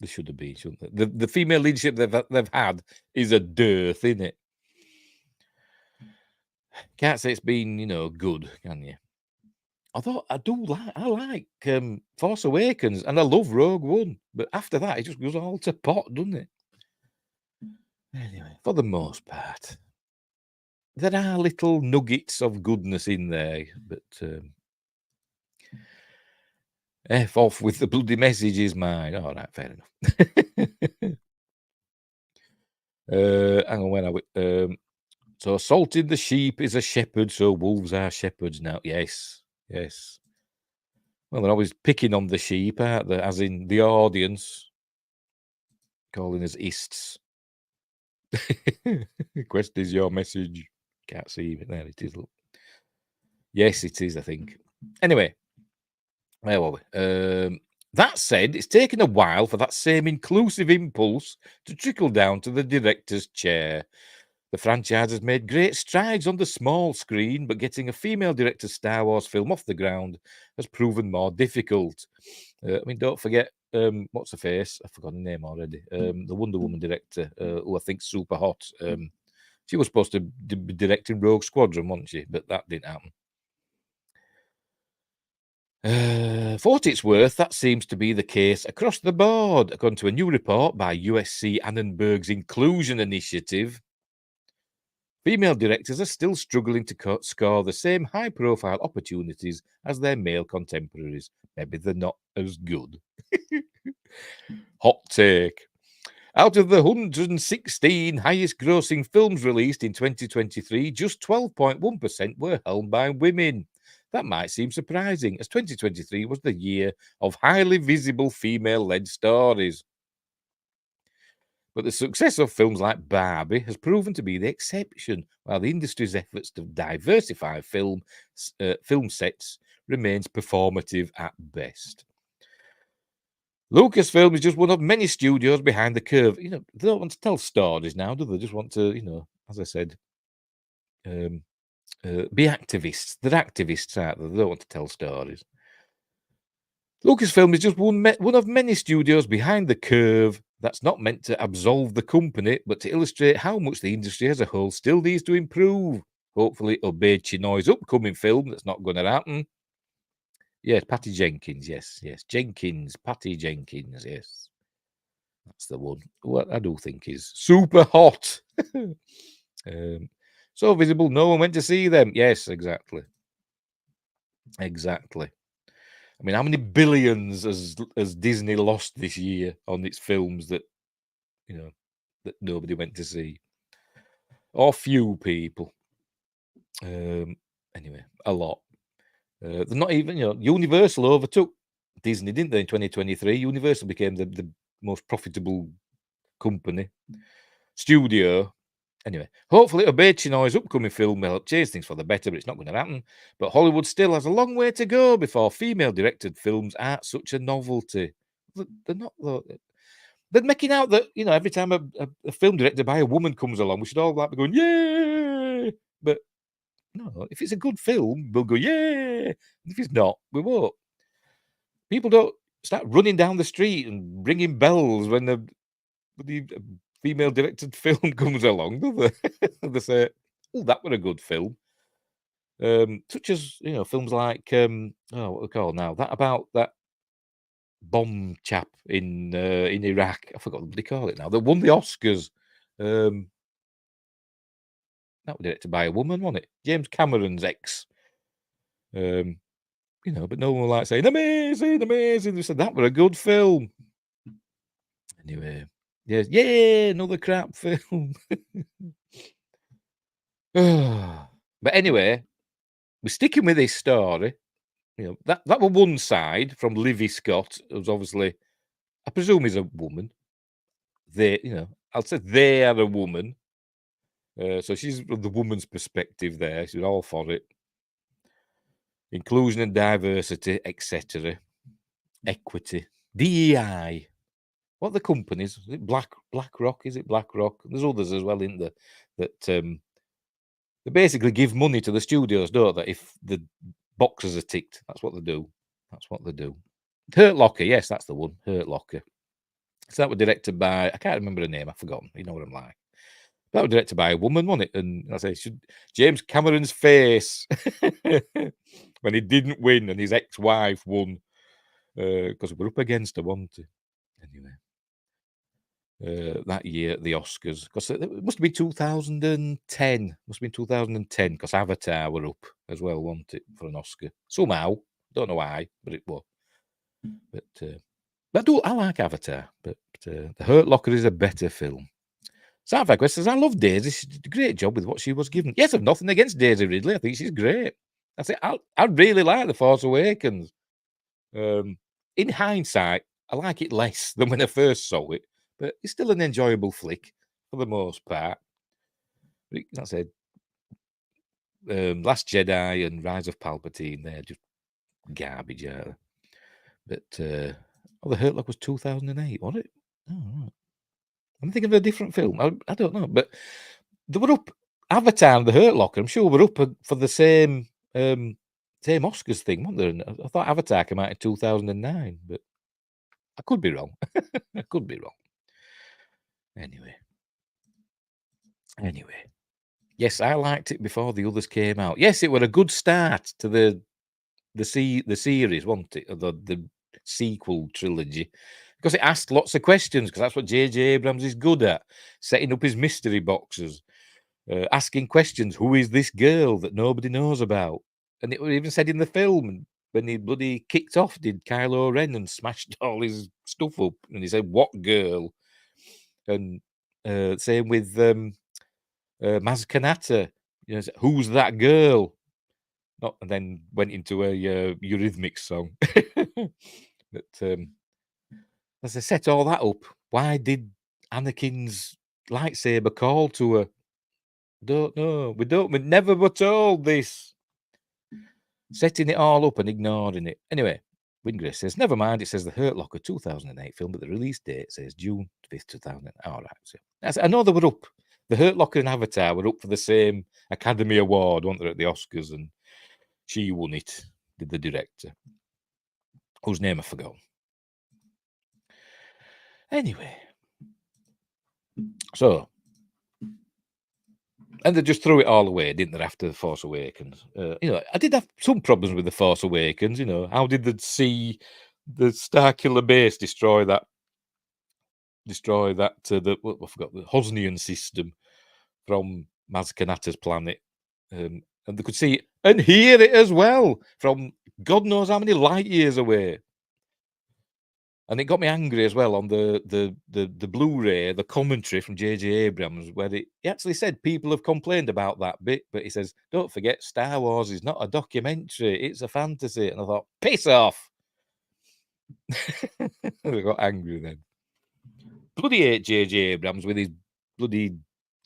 there should have been, shouldn't there? The female leadership they've had is a dearth, isn't it? Can't say it's been, good, can you? Although I like Force Awakens and I love Rogue One, but after that it just goes all to pot, doesn't it? Anyway, for the most part, there are little nuggets of goodness in there, but F off with the bloody message is mine. All right, fair enough. Hang on, when so salting the sheep is a shepherd, so wolves are shepherds now. Yes. Well, they're always picking on the sheep, aren't they? As in the audience, calling us ists. Quest is your message. Can't see it. There it is. Look. Yes, it is, I think. Anyway, where were we? That said, it's taken a while for that same inclusive impulse to trickle down to the director's chair. The franchise has made great strides on the small screen, but getting a female director's Star Wars film off the ground has proven more difficult. Don't forget, what's her face? I've forgotten her name already. The Wonder Woman director, who I think's super hot. She was supposed to be directing Rogue Squadron, wasn't she? But that didn't happen. For what it's worth, that seems to be the case across the board, according to a new report by USC Annenberg's Inclusion Initiative. Female directors are still struggling to score the same high-profile opportunities as their male contemporaries. Maybe they're not as good. Hot take. Out of the 116 highest-grossing films released in 2023, just 12.1% were helmed by women. That might seem surprising, as 2023 was the year of highly visible female-led stories. But the success of films like Barbie has proven to be the exception, while the industry's efforts to diversify film sets remains performative at best. Lucasfilm is just one of many studios behind the curve. They don't want to tell stories now, do they? Just want to, as I said, be activists. They're activists, aren't they? They don't want to tell stories. Lucasfilm is just one of many studios behind the curve that's not meant to absolve the company, but to illustrate how much the industry as a whole still needs to improve. Hopefully, obey Chinoy's upcoming film that's not going to happen. Yes, Patty Jenkins, yes. Patty Jenkins, yes. That's the one. What I do think is super hot. So visible, no one went to see them. Yes, exactly. How many billions has Disney lost this year on its films that that nobody went to see, or few people? Anyway, a lot. They're not even. Universal overtook Disney, didn't they? In 2023, Universal became the most profitable studio, Anyway, hopefully Obechinoi's upcoming film will help change things for the better, but it's not going to happen. But Hollywood still has a long way to go before female-directed films aren't such a novelty. They're not, though. They're making out that, you know, every time a film directed by a woman comes along, we should all like be going, yay! But no, if it's a good film, we'll go, yay! If it's not, we won't. People don't start running down the street and ringing bells when the female-directed film comes along, do they? They say, oh, that was a good film. Such as, you know, films like, what we call now, that about that bomb chap in Iraq. I forgot what they call it now. That won the Oscars. That was directed by a woman, wasn't it? James Cameron's ex. You know, but no one like saying amazing, amazing. They said that was a good film. Anyway, yes, yeah, another crap film. But anyway, we're sticking with this story. You know, that was one side from Livy Scott, who's obviously, I presume, is a woman. They, you know, I'll say they are a woman. So she's from the woman's perspective there. She's all for it. Inclusion and diversity, etc. Equity. DEI. What are the companies? Is it BlackRock? Is it BlackRock? There's others as well, isn't there? That they basically give money to the studios, don't they? If the boxes are ticked. That's what they do. That's what they do. Hurt Locker. Yes, that's the one. Hurt Locker. So that was directed by, I can't remember the name. I've forgotten. You know what I'm like. That was directed by a woman, wasn't it? And I say, James Cameron's face when he didn't win and his ex-wife won because we're up against her, wasn't it? Anyway, that year at the Oscars, because it must have been 2010. Must have been 2010 because Avatar were up as well, wasn't it, for an Oscar? Somehow, don't know why, but it was. But I like Avatar, but The Hurt Locker is a better film. Sarfagwest says, I love Daisy. She did a great job with what she was given. Yes, I've nothing against Daisy Ridley. I think she's great. I say, I really like The Force Awakens. In hindsight, I like it less than when I first saw it, but it's still an enjoyable flick for the most part. But I said, Last Jedi and Rise of Palpatine, they're just garbage. But The Hurt Locker was 2008, wasn't it? Oh, right. I'm thinking of a different film. I don't know, but they were up. Avatar and The Hurt Locker, I'm sure, were up for the same Oscars thing, weren't there? And I thought Avatar came out in 2009, but I could be wrong. I could be wrong. Anyway, yes, I liked it before the others came out. Yes, it was a good start to the series, wasn't it? The sequel trilogy. Because it asked lots of questions, because that's what J.J. Abrams is good at, setting up his mystery boxes, asking questions. Who is this girl that nobody knows about? And it was even said in the film, when he bloody kicked off, did Kylo Ren and smashed all his stuff up. And he said, what girl? And same with Maz Kanata. You know, who's that girl? And then went into a Eurythmics song. But as I set all that up, why did Anakin's lightsaber call to her? Don't know. We never were told this. Setting it all up and ignoring it. Anyway, Wingray says, never mind. It says The Hurt Locker 2008 film, but the release date says June 5th, 2000. All right. So I know they were up. The Hurt Locker and Avatar were up for the same Academy Award, weren't they, at the Oscars? And she won it, did the director, whose name I forgot. Anyway, so, and they just threw it all away, didn't they, after The Force Awakens? You know, I did have some problems with The Force Awakens, you know. How did the Starkiller base destroy that, I forgot, the Hosnian system from Maz Kanata's planet? And they could see it and hear it as well from God knows how many light years away. And it got me angry as well on the Blu-ray, the commentary from J.J. Abrams, where he actually said people have complained about that bit, but he says, don't forget, Star Wars is not a documentary, it's a fantasy. And I thought, piss off! I got angry then. Bloody hate J.J. Abrams with his bloody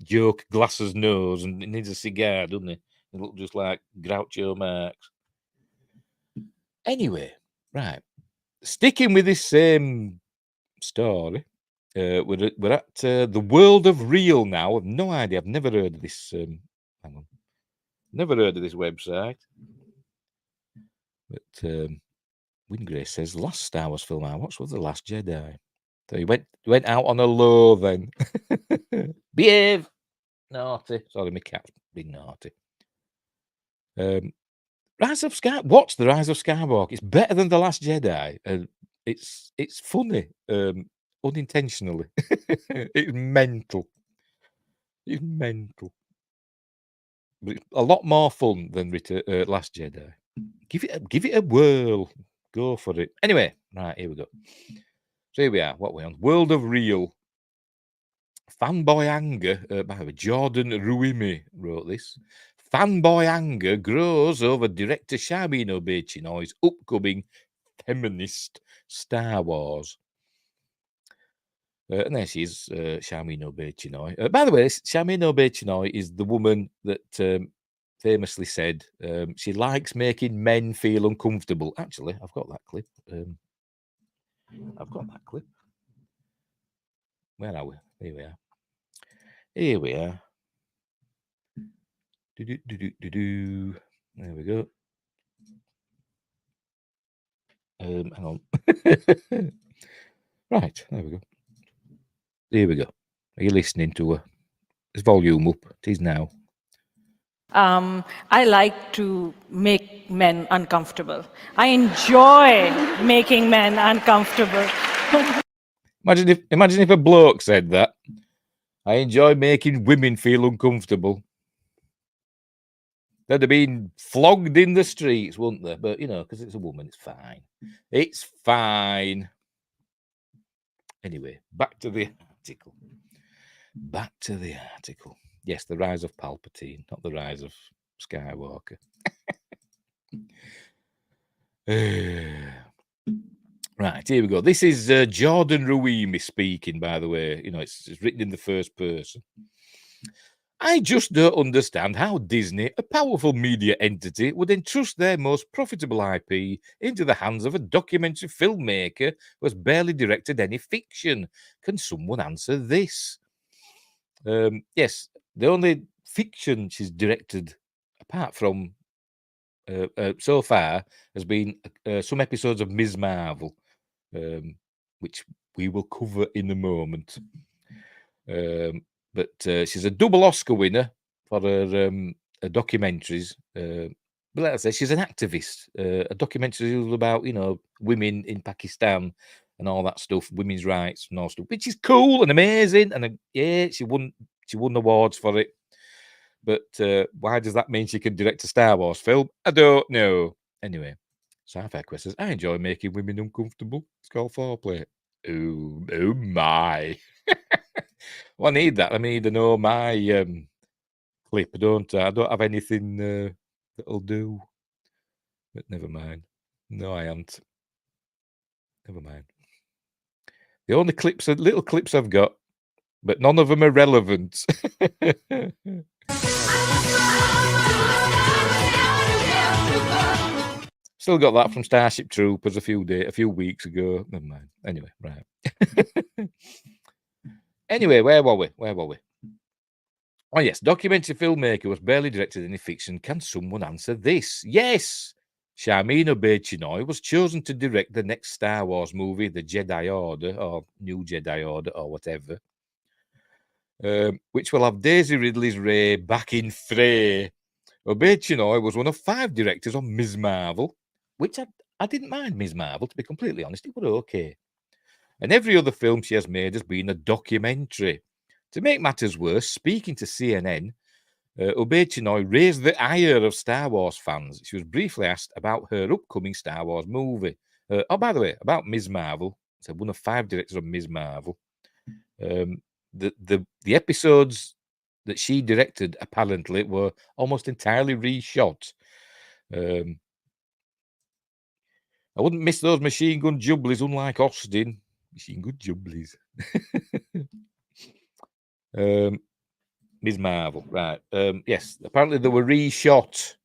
joke glasses nose and needs a cigar, doesn't he? He look just like Groucho Marx. Anyway, right. Sticking with this same story, we're at the World of Real now. I've no idea. I've never heard of this. Hang on. Never heard of this website. But Wingrace says last Star Wars film I watched was The Last Jedi. So he went out on a low then. Behave. Naughty. Sorry, my cat's being naughty. Rise of Sky. Watch The Rise of Skywalker. It's better than The Last Jedi. It's funny. Unintentionally. It's mental. It's mental. But it's a lot more fun than Last Jedi. Give it a whirl. Go for it. Anyway, right, here we go. So here we are. What are we on? World of Real. Fanboy anger. By the way, Jordan Ruimi wrote this. Fanboy anger grows over director Sharmeen Obaid-Chinoy's upcoming feminist Star Wars. And there she is, Sharmeen Obaid-Chinoy. By the way, Sharmeen Obaid-Chinoy is the woman that famously said she likes making men feel uncomfortable. Actually, I've got that clip. Where are we? Here we are. Here we are. There we go. Hang on. Right, there we go. Here we go. Are you listening to her? There's volume up. It is now. I like to make men uncomfortable. I enjoy making men uncomfortable. Imagine if a bloke said that. I enjoy making women feel uncomfortable. They'd have been flogged in the streets, wouldn't they? But, because it's a woman, it's fine. It's fine. Anyway, back to the article. Yes, the rise of Palpatine, not the rise of Skywalker. Right, here we go. This is Jordan Ruimi speaking, by the way. It's written in the first person. I just don't understand how Disney, a powerful media entity, would entrust their most profitable IP into the hands of a documentary filmmaker who has barely directed any fiction. Can someone answer this? Yes, the only fiction she's directed, apart from so far, has been some episodes of Ms. Marvel, which we will cover in a moment. But she's a double Oscar winner for her documentaries. But like I say, she's an activist. A documentary all about, women in Pakistan and all that stuff, women's rights and all stuff, which is cool and amazing. And she won awards for it. But why does that mean she can direct a Star Wars film? I don't know. Anyway, Sci-Fi Quest says, I enjoy making women uncomfortable. It's called foreplay. Oh my. Well, I need that. I need to know my clip, don't I? I don't have anything that'll do. But never mind. No, I haven't. Never mind. The only little clips I've got, but none of them are relevant. Still got that from Starship Troopers a few weeks ago. Never mind. Anyway, right. Anyway, where were we? Oh, yes. Documentary filmmaker was barely directed any fiction. Can someone answer this? Yes. Sharmeen Obaid-Chinoy was chosen to direct the next Star Wars movie, The Jedi Order, or New Jedi Order, or whatever, which will have Daisy Ridley's Rey back in fray. Obaid-Chinoy was one of 5 directors on Ms. Marvel, which I didn't mind Ms. Marvel, to be completely honest. It was okay. And every other film she has made has been a documentary. To make matters worse, speaking to CNN, Obaid-Chinoy raised the ire of Star Wars fans. She was briefly asked about her upcoming Star Wars movie. By the way, about Ms. Marvel. So one of 5 directors on Ms. Marvel. The episodes that she directed apparently were almost entirely reshot. I wouldn't miss those machine gun jubblies, unlike Austin. Machine gun jubblies. Ms. Marvel, right. Yes, apparently they were reshot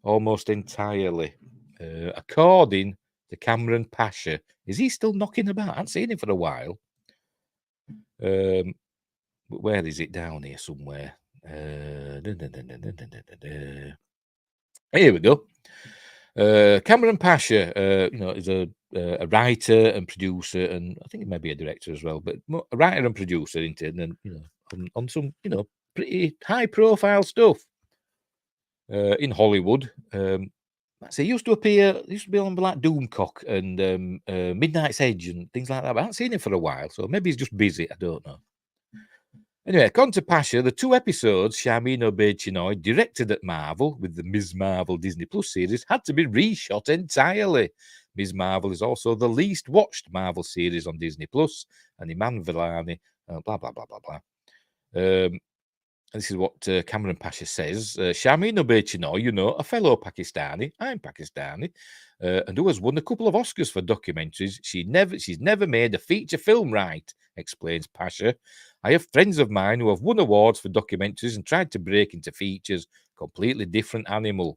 almost entirely. According to Cameron Pasha. Is he still knocking about? I haven't seen him for a while. But where is it down here somewhere? Here we go. Cameron Pasha, is a writer and producer, and I think he may be a director as well, but a writer and producer, isn't he? And then, on some, pretty high-profile stuff in Hollywood. So he used to appear, used to be on like Doomcock and Midnight's Edge and things like that. But I haven't seen him for a while, so maybe he's just busy. I don't know. Anyway, according to Pasha, the 2 episodes Sharmeen Obaid-Chinoy directed at Marvel with the Ms. Marvel Disney Plus series had to be reshot entirely. Ms. Marvel is also the least watched Marvel series on Disney Plus, and Iman Vellani, blah, blah, blah, blah, blah. And this is what Cameron Pasha says. Sharmeen Obaid-Chinoy, a fellow Pakistani, I'm Pakistani, and who has won a couple of Oscars for documentaries. She's never made a feature film right, explains Pasha. I have friends of mine who have won awards for documentaries and tried to break into features. Completely different animal.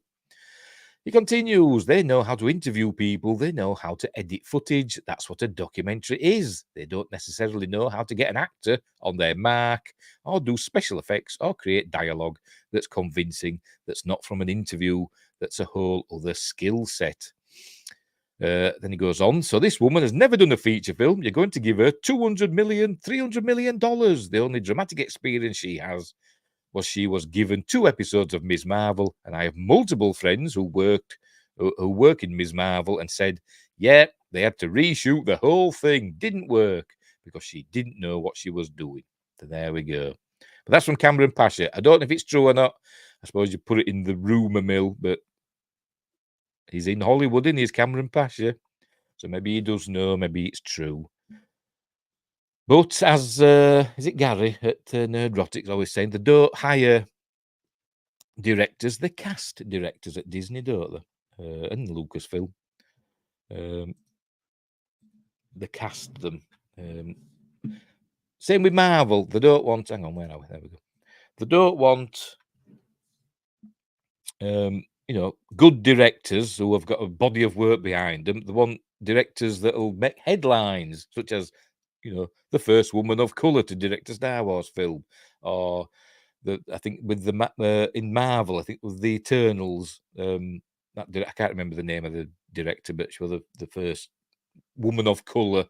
He continues, they know how to interview people. They know how to edit footage. That's what a documentary is. They don't necessarily know how to get an actor on their mark or do special effects or create dialogue that's convincing, that's not from an interview, that's a whole other skill set. Then he goes on. So this woman has never done a feature film. You're going to give her $200 million, $300 million. The only dramatic experience she has was she was given 2 episodes of Ms. Marvel, and I have multiple friends who work in Ms. Marvel and said, yeah, they had to reshoot the whole thing. Didn't work because she didn't know what she was doing. So there we go. But that's from Cameron Pasha. I don't know if it's true or not. I suppose you put it in the rumor mill, but he's in Hollywood, and he's Cameron Pasha. So maybe he does know, maybe it's true. But as, is it Gary at Nerdrotics always saying, they don't hire directors, they cast directors at Disney, don't they? And Lucasfilm. They cast them. Same with Marvel. They don't want, hang on, where are we? There we go. They don't want, good directors who have got a body of work behind them. They want directors that will make headlines, such as, the first woman of color to direct a Star Wars film, or I think with in Marvel, I think with the Eternals. I can't remember the name of the director, but she was the first woman of color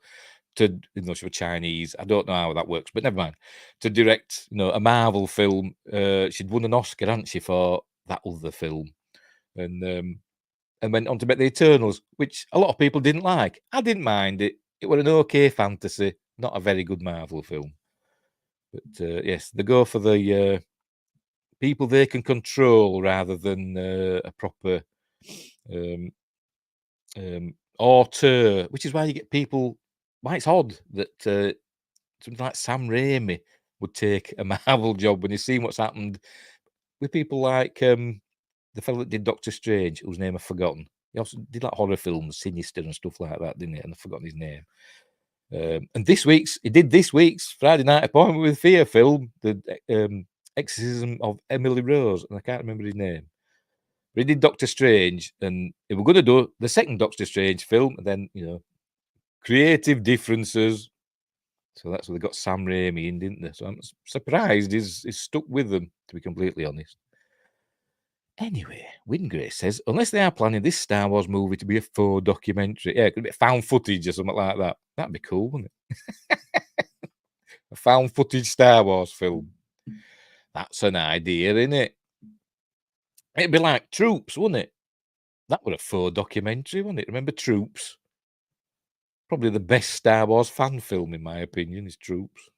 to, she was Chinese. I don't know how that works, but never mind. To direct, a Marvel film, she'd won an Oscar, hadn't she, for that other film, and went on to make the Eternals, which a lot of people didn't like. I didn't mind it. It was an okay fantasy, not a very good Marvel film. But yes, they go for the people they can control rather than a proper auteur, which is why you get people. Why it's odd that something like Sam Raimi would take a Marvel job when he's seen what's happened with people like the fellow that did Doctor Strange, whose name I've forgotten. He also did like horror films, Sinister and stuff like that, didn't he? And I've forgotten his name. And he did this week's Friday Night Appointment with Fear film, the Exorcism of Emily Rose, and I can't remember his name. But he did Doctor Strange, and they were going to do the second Doctor Strange film, and then, creative differences. So that's where they got Sam Raimi in, didn't they? So I'm surprised he's stuck with them, to be completely honest. Anyway, Wingrace says, unless they are planning this Star Wars movie to be a faux documentary, it could be found footage or something like that. That'd be cool, wouldn't it? A found footage Star Wars film. That's an idea, isn't it? It'd be like Troops, wouldn't it? That was a faux documentary, wasn't it? Remember Troops? Probably the best Star Wars fan film, in my opinion, is Troops.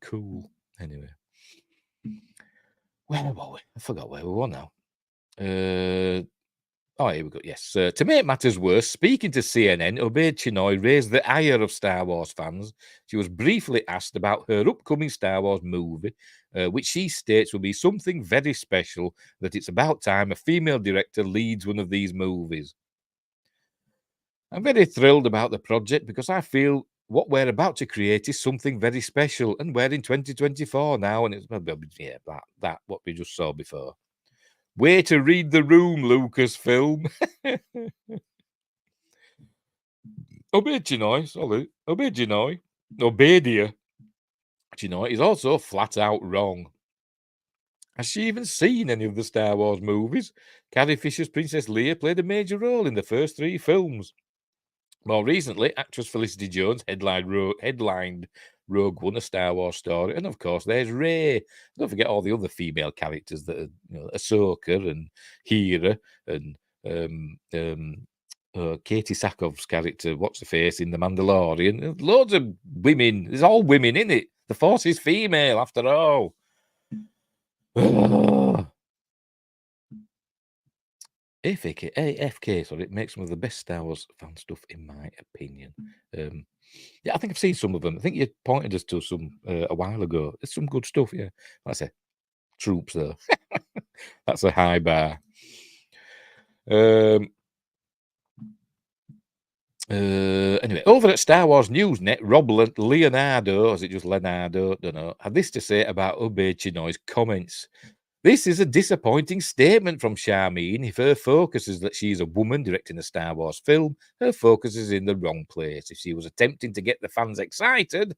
Cool. Anyway. Where were we? I forgot where we were now. Here we go. Yes. To make matters worse, speaking to CNN, Obaid-Chinoy raised the ire of Star Wars fans. She was briefly asked about her upcoming Star Wars movie, which she states will be something very special, that it's about time a female director leads one of these movies. I'm very thrilled about the project because I feel what we're about to create is something very special, and we're in 2024 now, and it's that what we just saw before. Way to read the room, Lucasfilm. Obey sorry. Obedia. Is also flat out wrong. Has she even seen any of the Star Wars movies? Carrie Fisher's Princess Leia played a major role in the first 3 films. More recently, actress Felicity Jones headlined Rogue One, a Star Wars story, and of course, there's Rey. Don't forget all the other female characters that are, Ahsoka and Hera and Katie Sackhoff's character, what's the face in The Mandalorian? Loads of women. There's all women in it. The Force is female, after all. AFK, sorry, it makes some of the best Star Wars fan stuff, in my opinion. Yeah, I think I've seen some of them. I think you pointed us to some a while ago. There's some good stuff, yeah. Like I say, troops, though. That's a high bar. Anyway, over at Star Wars Newsnet, Rob Leonardo, is it just Leonardo? Don't know, had this to say about Obey Chinoy's comments. This is a disappointing statement from Charmin. If her focus is that she's a woman directing a Star Wars film, her focus is in the wrong place. If she was attempting to get the fans excited,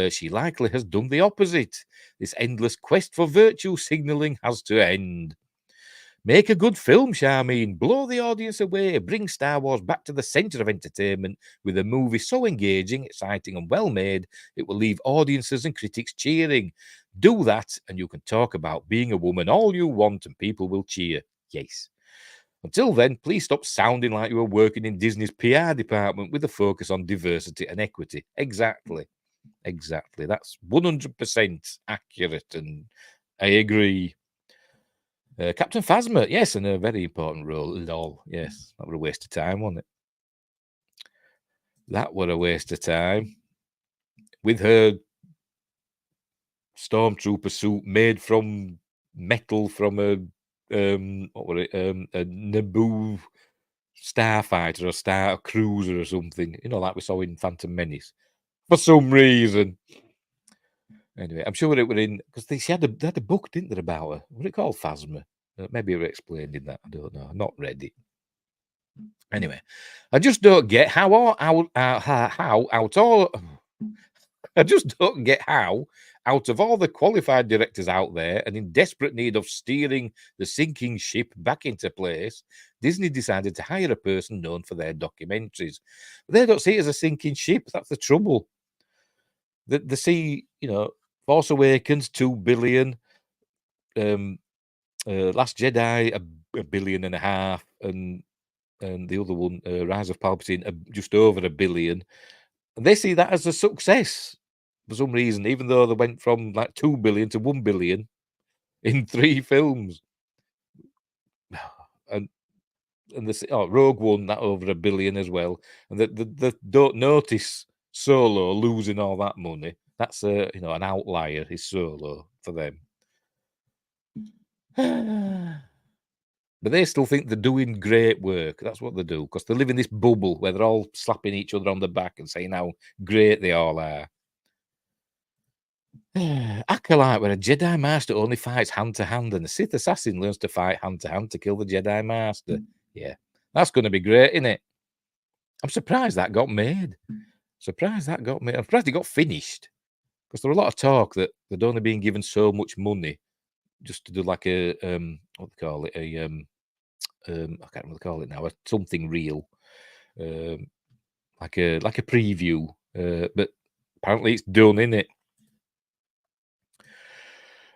she likely has done the opposite. This endless quest for virtue signalling has to end. Make a good film, Charmin. Blow the audience away. Bring Star Wars back to the centre of entertainment with a movie so engaging, exciting, and well made, it will leave audiences and critics cheering. Do that, and you can talk about being a woman all you want, and people will cheer. Yes. Until then, please stop sounding like you are working in Disney's PR department with a focus on diversity and equity. Exactly. That's 100% accurate, and I agree. Captain Phasma, yes, and a very important role. Lol, yes, that were a waste of time, wasn't it? That were a waste of time. With her stormtrooper suit made from metal from a Naboo starfighter or star cruiser or something, like we saw in Phantom Menace, for some reason. Anyway, I'm sure it were in, because they had a book, didn't they, about her? What it called, Phasma? Maybe it explained in that. I don't know. I'm not ready. Anyway, I just don't get how out of all the qualified directors out there and in desperate need of steering the sinking ship back into place, Disney decided to hire a person known for their documentaries. But they don't see it as a sinking ship. That's the trouble. They see, Force Awakens, 2 billion, Last Jedi, $1.5 billion, and the other one, Rise of Palpatine, just over $1 billion. And they see that as a success for some reason, even though they went from like 2 billion to 1 billion in 3 films. And Rogue One, that over $1 billion as well. And they don't notice Solo losing all that money. That's an outlier. Is Solo for them. But they still think they're doing great work. That's what they do, because they live in this bubble where they're all slapping each other on the back and saying how great they all are. Acolyte, where a Jedi Master only fights hand to hand, and the Sith Assassin learns to fight hand to hand to kill the Jedi Master. Yeah, that's going to be great, isn't it? I'm surprised that got made. I'm surprised it got finished, because there were a lot of talk that they'd only been given so much money just to do like a what they call it, I can't remember what they call it now, something real, like a preview, but apparently it's done, innit?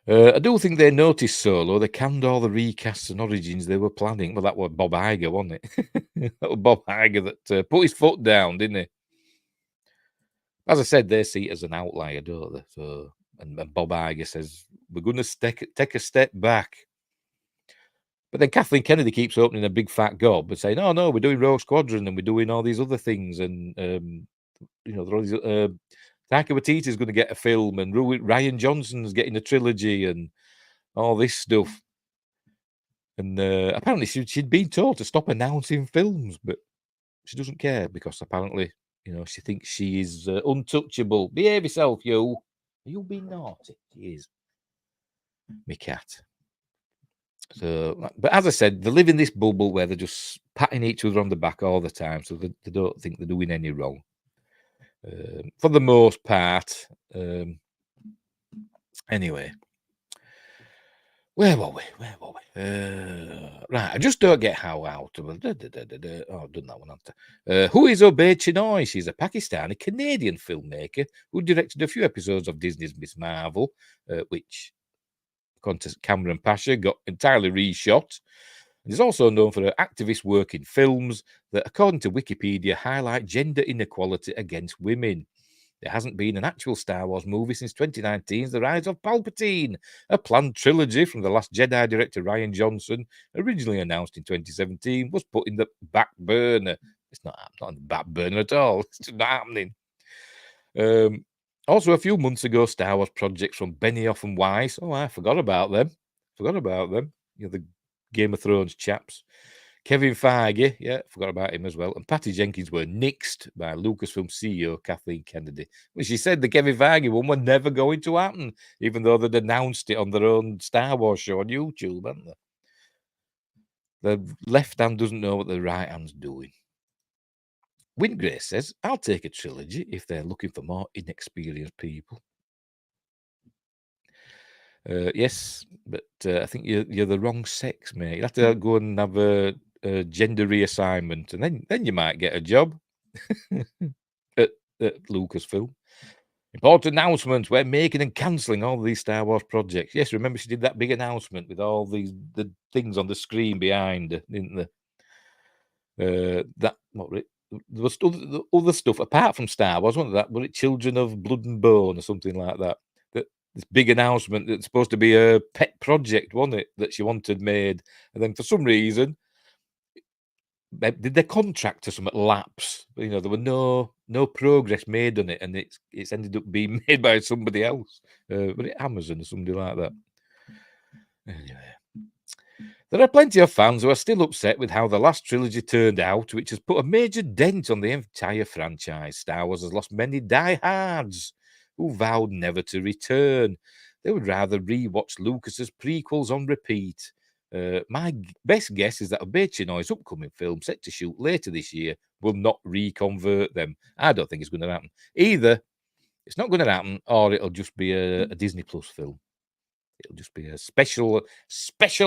I do think they noticed Solo. They canned all the recasts and origins they were planning. Well, that was Bob Iger, wasn't it? That was Bob Iger that put his foot down, didn't he? As I said, they see it as an outlier, don't they? So, and Bob Iger says, we're going to take a step back. But then Kathleen Kennedy keeps opening a big fat gob and saying, oh, no, we're doing Rogue Squadron and we're doing all these other things. And, there are all these... Taika Waititi is going to get a film, and Ryan Johnson's getting a trilogy, and all this stuff. And apparently she'd been told to stop announcing films, but she doesn't care, because apparently She thinks she is untouchable. Behave yourself, you. Are you being naughty? She is. Me cat. So, but as I said, they live in this bubble where they're just patting each other on the back all the time, so they don't think they're doing any wrong. For the most part. Anyway. Where were we? Right, I just don't get how out of it. Oh, I've done that one, haven't I? Who is Obey Chinoy? She's a Pakistani-Canadian filmmaker who directed a few episodes of Disney's Miss Marvel, which, according to Cameron Pasha, got entirely reshot. And is also known for her activist work in films that, according to Wikipedia, highlight gender inequality against women. There hasn't been an actual Star Wars movie since 2019's The Rise of Palpatine, a planned trilogy from The Last Jedi director Rian Johnson, originally announced in 2017, was put in the back burner. It's not in the back burner at all. It's just not happening. Also, a few months ago, Star Wars projects from Benioff and Weiss. Oh, I forgot about them. The Game of Thrones chaps. Kevin Feige, forgot about him as well. And Patty Jenkins were nixed by Lucasfilm CEO Kathleen Kennedy. Well, she said the Kevin Feige one was never going to happen, even though they'd announced it on their own Star Wars show on YouTube, hadn't they? The left hand doesn't know what the right hand's doing. Windgrace says, I'll take a trilogy if they're looking for more inexperienced people. Yes, but I think you're the wrong sex, mate. You have to go and have a gender reassignment, and then you might get a job at Lucasfilm. Important announcement: we're making and cancelling all these Star Wars projects. Yes, remember she did that big announcement with all the things on the screen behind her, didn't there? There was other stuff apart from Star Wars, wasn't that? Was it Children of Blood and Bone or something like that? This big announcement that's supposed to be a pet project, wasn't it, that she wanted made, and then for some reason, did their contract or something lapse? There were no progress made on it, and it's ended up being made by somebody else, but it Amazon or somebody like that. Anyway, there are plenty of fans who are still upset with how the last trilogy turned out, which has put a major dent on the entire franchise. Star Wars has lost many diehards who vowed never to return. They would rather rewatch Lucas's prequels on repeat. My best guess is that Obey Chinoy's upcoming film, set to shoot later this year, will not reconvert them. I don't think it's going to happen. Either it's not going to happen, or it'll just be a Disney Plus film. It'll just be a special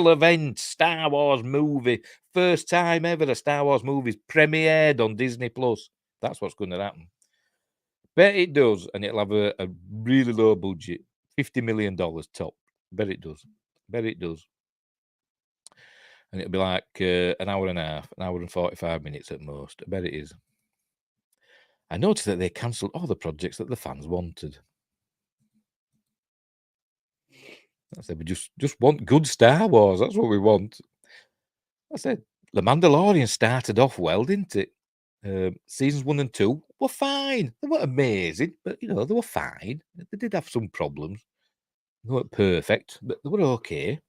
event Star Wars movie. First time ever a Star Wars movie's premiered on Disney Plus. That's what's going to happen. Bet it does, and it'll have a really low budget, $50 million top. Bet it does. And it'll be like an hour and a half, an hour and 45 minutes at most. I bet it is. I noticed that they cancelled all the projects that the fans wanted. I said, we just want good Star Wars. That's what we want. I said, The Mandalorian started off well, didn't it? Seasons 1 and 2 were fine. They weren't amazing, but they were fine. They did have some problems. They weren't perfect, but they were okay.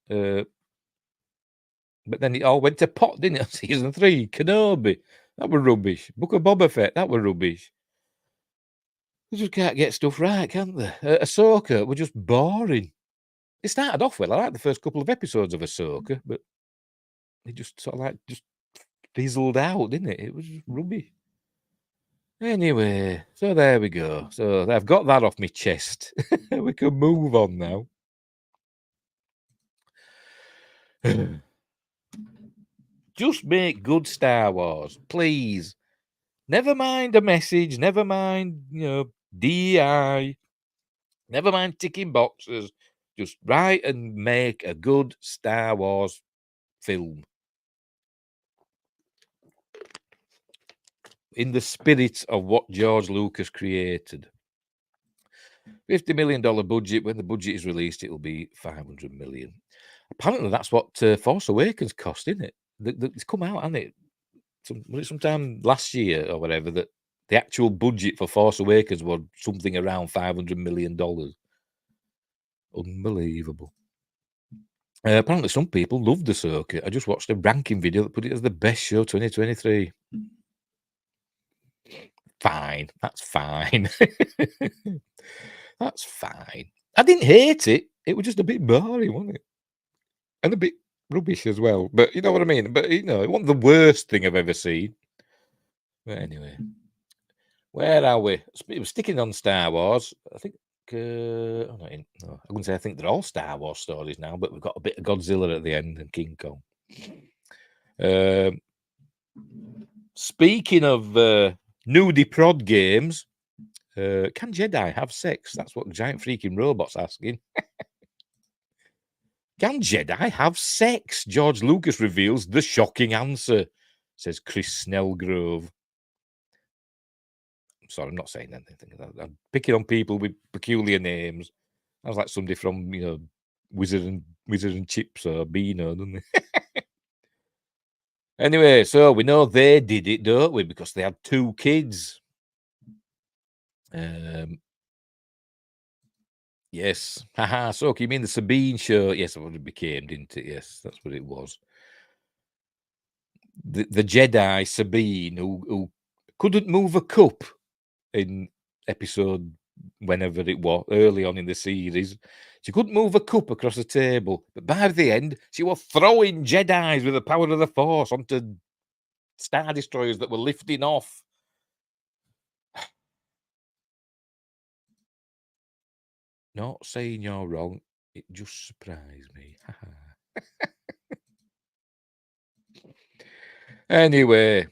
But then it all went to pot, didn't it? Season 3, Kenobi, that were rubbish. Book of Boba Fett, that were rubbish. They just can't get stuff right, can't they? Ahsoka were just boring. It started off well. I liked the first couple of episodes of Ahsoka, but it just sort of just fizzled out, didn't it? It was just rubbish. Anyway, so there we go. So I've got that off my chest. We can move on now. Just make good Star Wars, please. Never mind a message. Never mind, DI. Never mind ticking boxes. Just write and make a good Star Wars film. In the spirit of what George Lucas created. $50 million budget. When the budget is released, it'll be $500 million. Apparently, that's what Force Awakens cost, isn't it? It's come out, hasn't it? Sometime last year or whatever, that the actual budget for Force Awakens was something around $500 million. Unbelievable. Apparently, some people loved Ahsoka. I just watched a ranking video that put it as the best show 2023. Fine. That's fine. That's fine. I didn't hate it. It was just a bit boring, wasn't it? And a bit rubbish as well. But you know what I mean? But, you know, it wasn't the worst thing I've ever seen. But anyway, where are we? It was sticking on Star Wars. I think, I wouldn't say I think they're all Star Wars stories now, but we've got a bit of Godzilla at the end and King Kong. Speaking of nudie prod games, can Jedi have sex? That's what Giant Freaking Robot's asking. Can Jedi have sex? George Lucas reveals the shocking answer, says Chris Snellgrove. I'm sorry, I'm not saying anything. I'm picking on people with peculiar names. I was like somebody from, you know, Wizard and Chips or Beano, doesn't they? Anyway, so we know they did it, don't we? Because they had 2 kids. Yes. Haha, so you mean the Sabine show? Yes, that's what it became, didn't it? Yes, that's what it was. The Jedi Sabine who couldn't move a cup in episode whenever it was, early on in the series. She couldn't move a cup across the table, but by the end, she was throwing Jedis with the power of the Force onto Star Destroyers that were lifting off. Not saying you're wrong. It just surprised me. Anyway,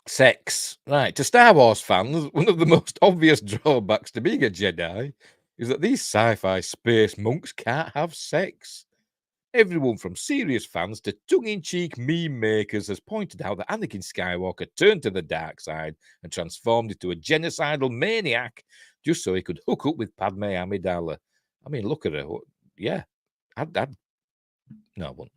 sex. Right, to Star Wars fans, one of the most obvious drawbacks to being a Jedi is that these sci-fi space monks can't have sex. Everyone from serious fans to tongue-in-cheek meme makers has pointed out that Anakin Skywalker turned to the dark side and transformed into a genocidal maniac just so he could hook up with Padme Amidala. I mean, look at her. Yeah, I'd no, I wouldn't.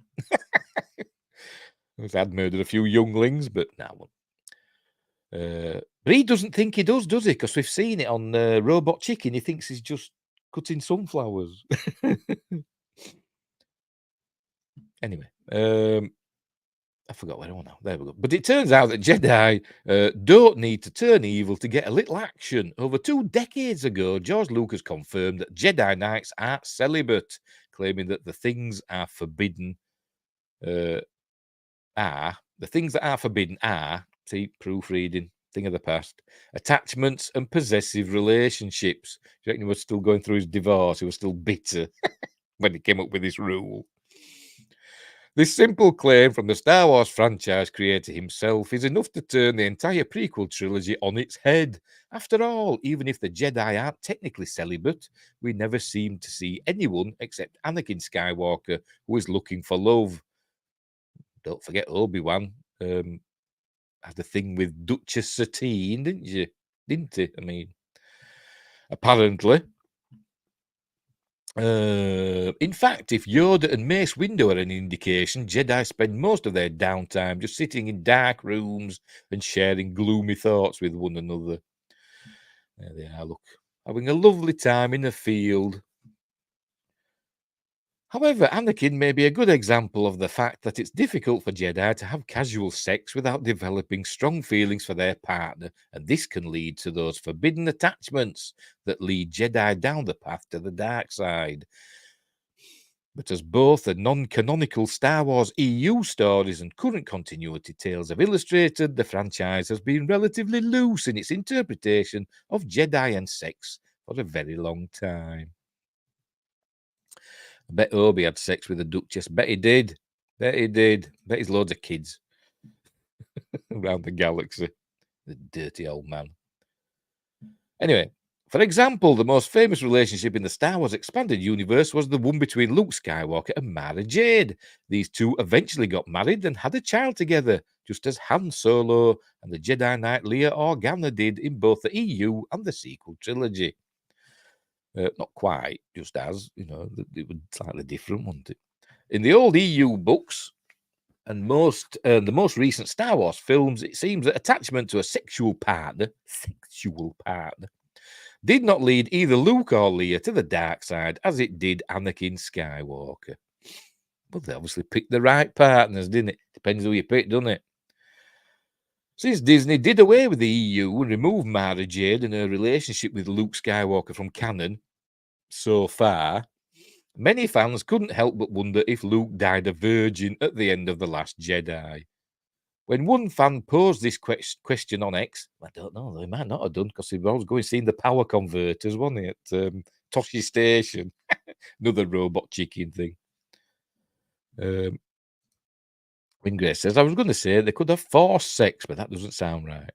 I'd murdered a few younglings, but no, I wouldn't. But he doesn't think he does he? Because we've seen it on Robot Chicken. He thinks he's just cutting sunflowers. Anyway, I forgot where I want now. There we go. But it turns out that Jedi don't need to turn evil to get a little action. Over 2 decades ago, George Lucas confirmed that Jedi Knights are celibate, claiming that the things are forbidden the things that are forbidden are, see, proofreading, thing of the past, attachments and possessive relationships. Do you reckon he was still going through his divorce? He was still bitter when he came up with this rule. This simple claim from the Star Wars franchise creator himself is enough to turn the entire prequel trilogy on its head. After all, even if the Jedi aren't technically celibate, we never seem to see anyone except Anakin Skywalker who is looking for love. Don't forget Obi-Wan had a thing with Duchess Satine, didn't you? Didn't he? I mean, apparently. In fact, if Yoda and Mace Windu are an indication, Jedi spend most of their downtime just sitting in dark rooms and sharing gloomy thoughts with one another. There they are, look, having a lovely time in a field. However, Anakin may be a good example of the fact that it's difficult for Jedi to have casual sex without developing strong feelings for their partner, and this can lead to those forbidden attachments that lead Jedi down the path to the dark side. But as both the non-canonical Star Wars EU stories and current continuity tales have illustrated, the franchise has been relatively loose in its interpretation of Jedi and sex for a very long time. I bet Obi had sex with a Duchess. Bet he did. Bet he did. Bet he's loads of kids around the galaxy. The dirty old man. Anyway, for example, the most famous relationship in the Star Wars expanded universe was the one between Luke Skywalker and Mara Jade. These two eventually got married and had a child together, just as Han Solo and the Jedi Knight Leia Organa did in both the EU and the sequel trilogy. Not quite, just as, you know, it was slightly different, wasn't it? In the old EU books and the most recent Star Wars films, it seems that attachment to a sexual partner, did not lead either Luke or Leia to the dark side, as it did Anakin Skywalker. But they obviously picked the right partners, didn't it? Depends who you pick, doesn't it? Since Disney did away with the EU and removed Mara Jade and her relationship with Luke Skywalker from canon so far, many fans couldn't help but wonder if Luke died a virgin at the end of The Last Jedi. When one fan posed this question on X, I don't know, they might not have done because he was going seeing the power converters, wasn't he, at Toshi Station? Another robot chicken thing. Wingray says, I was going to say they could have forced sex, but that doesn't sound right.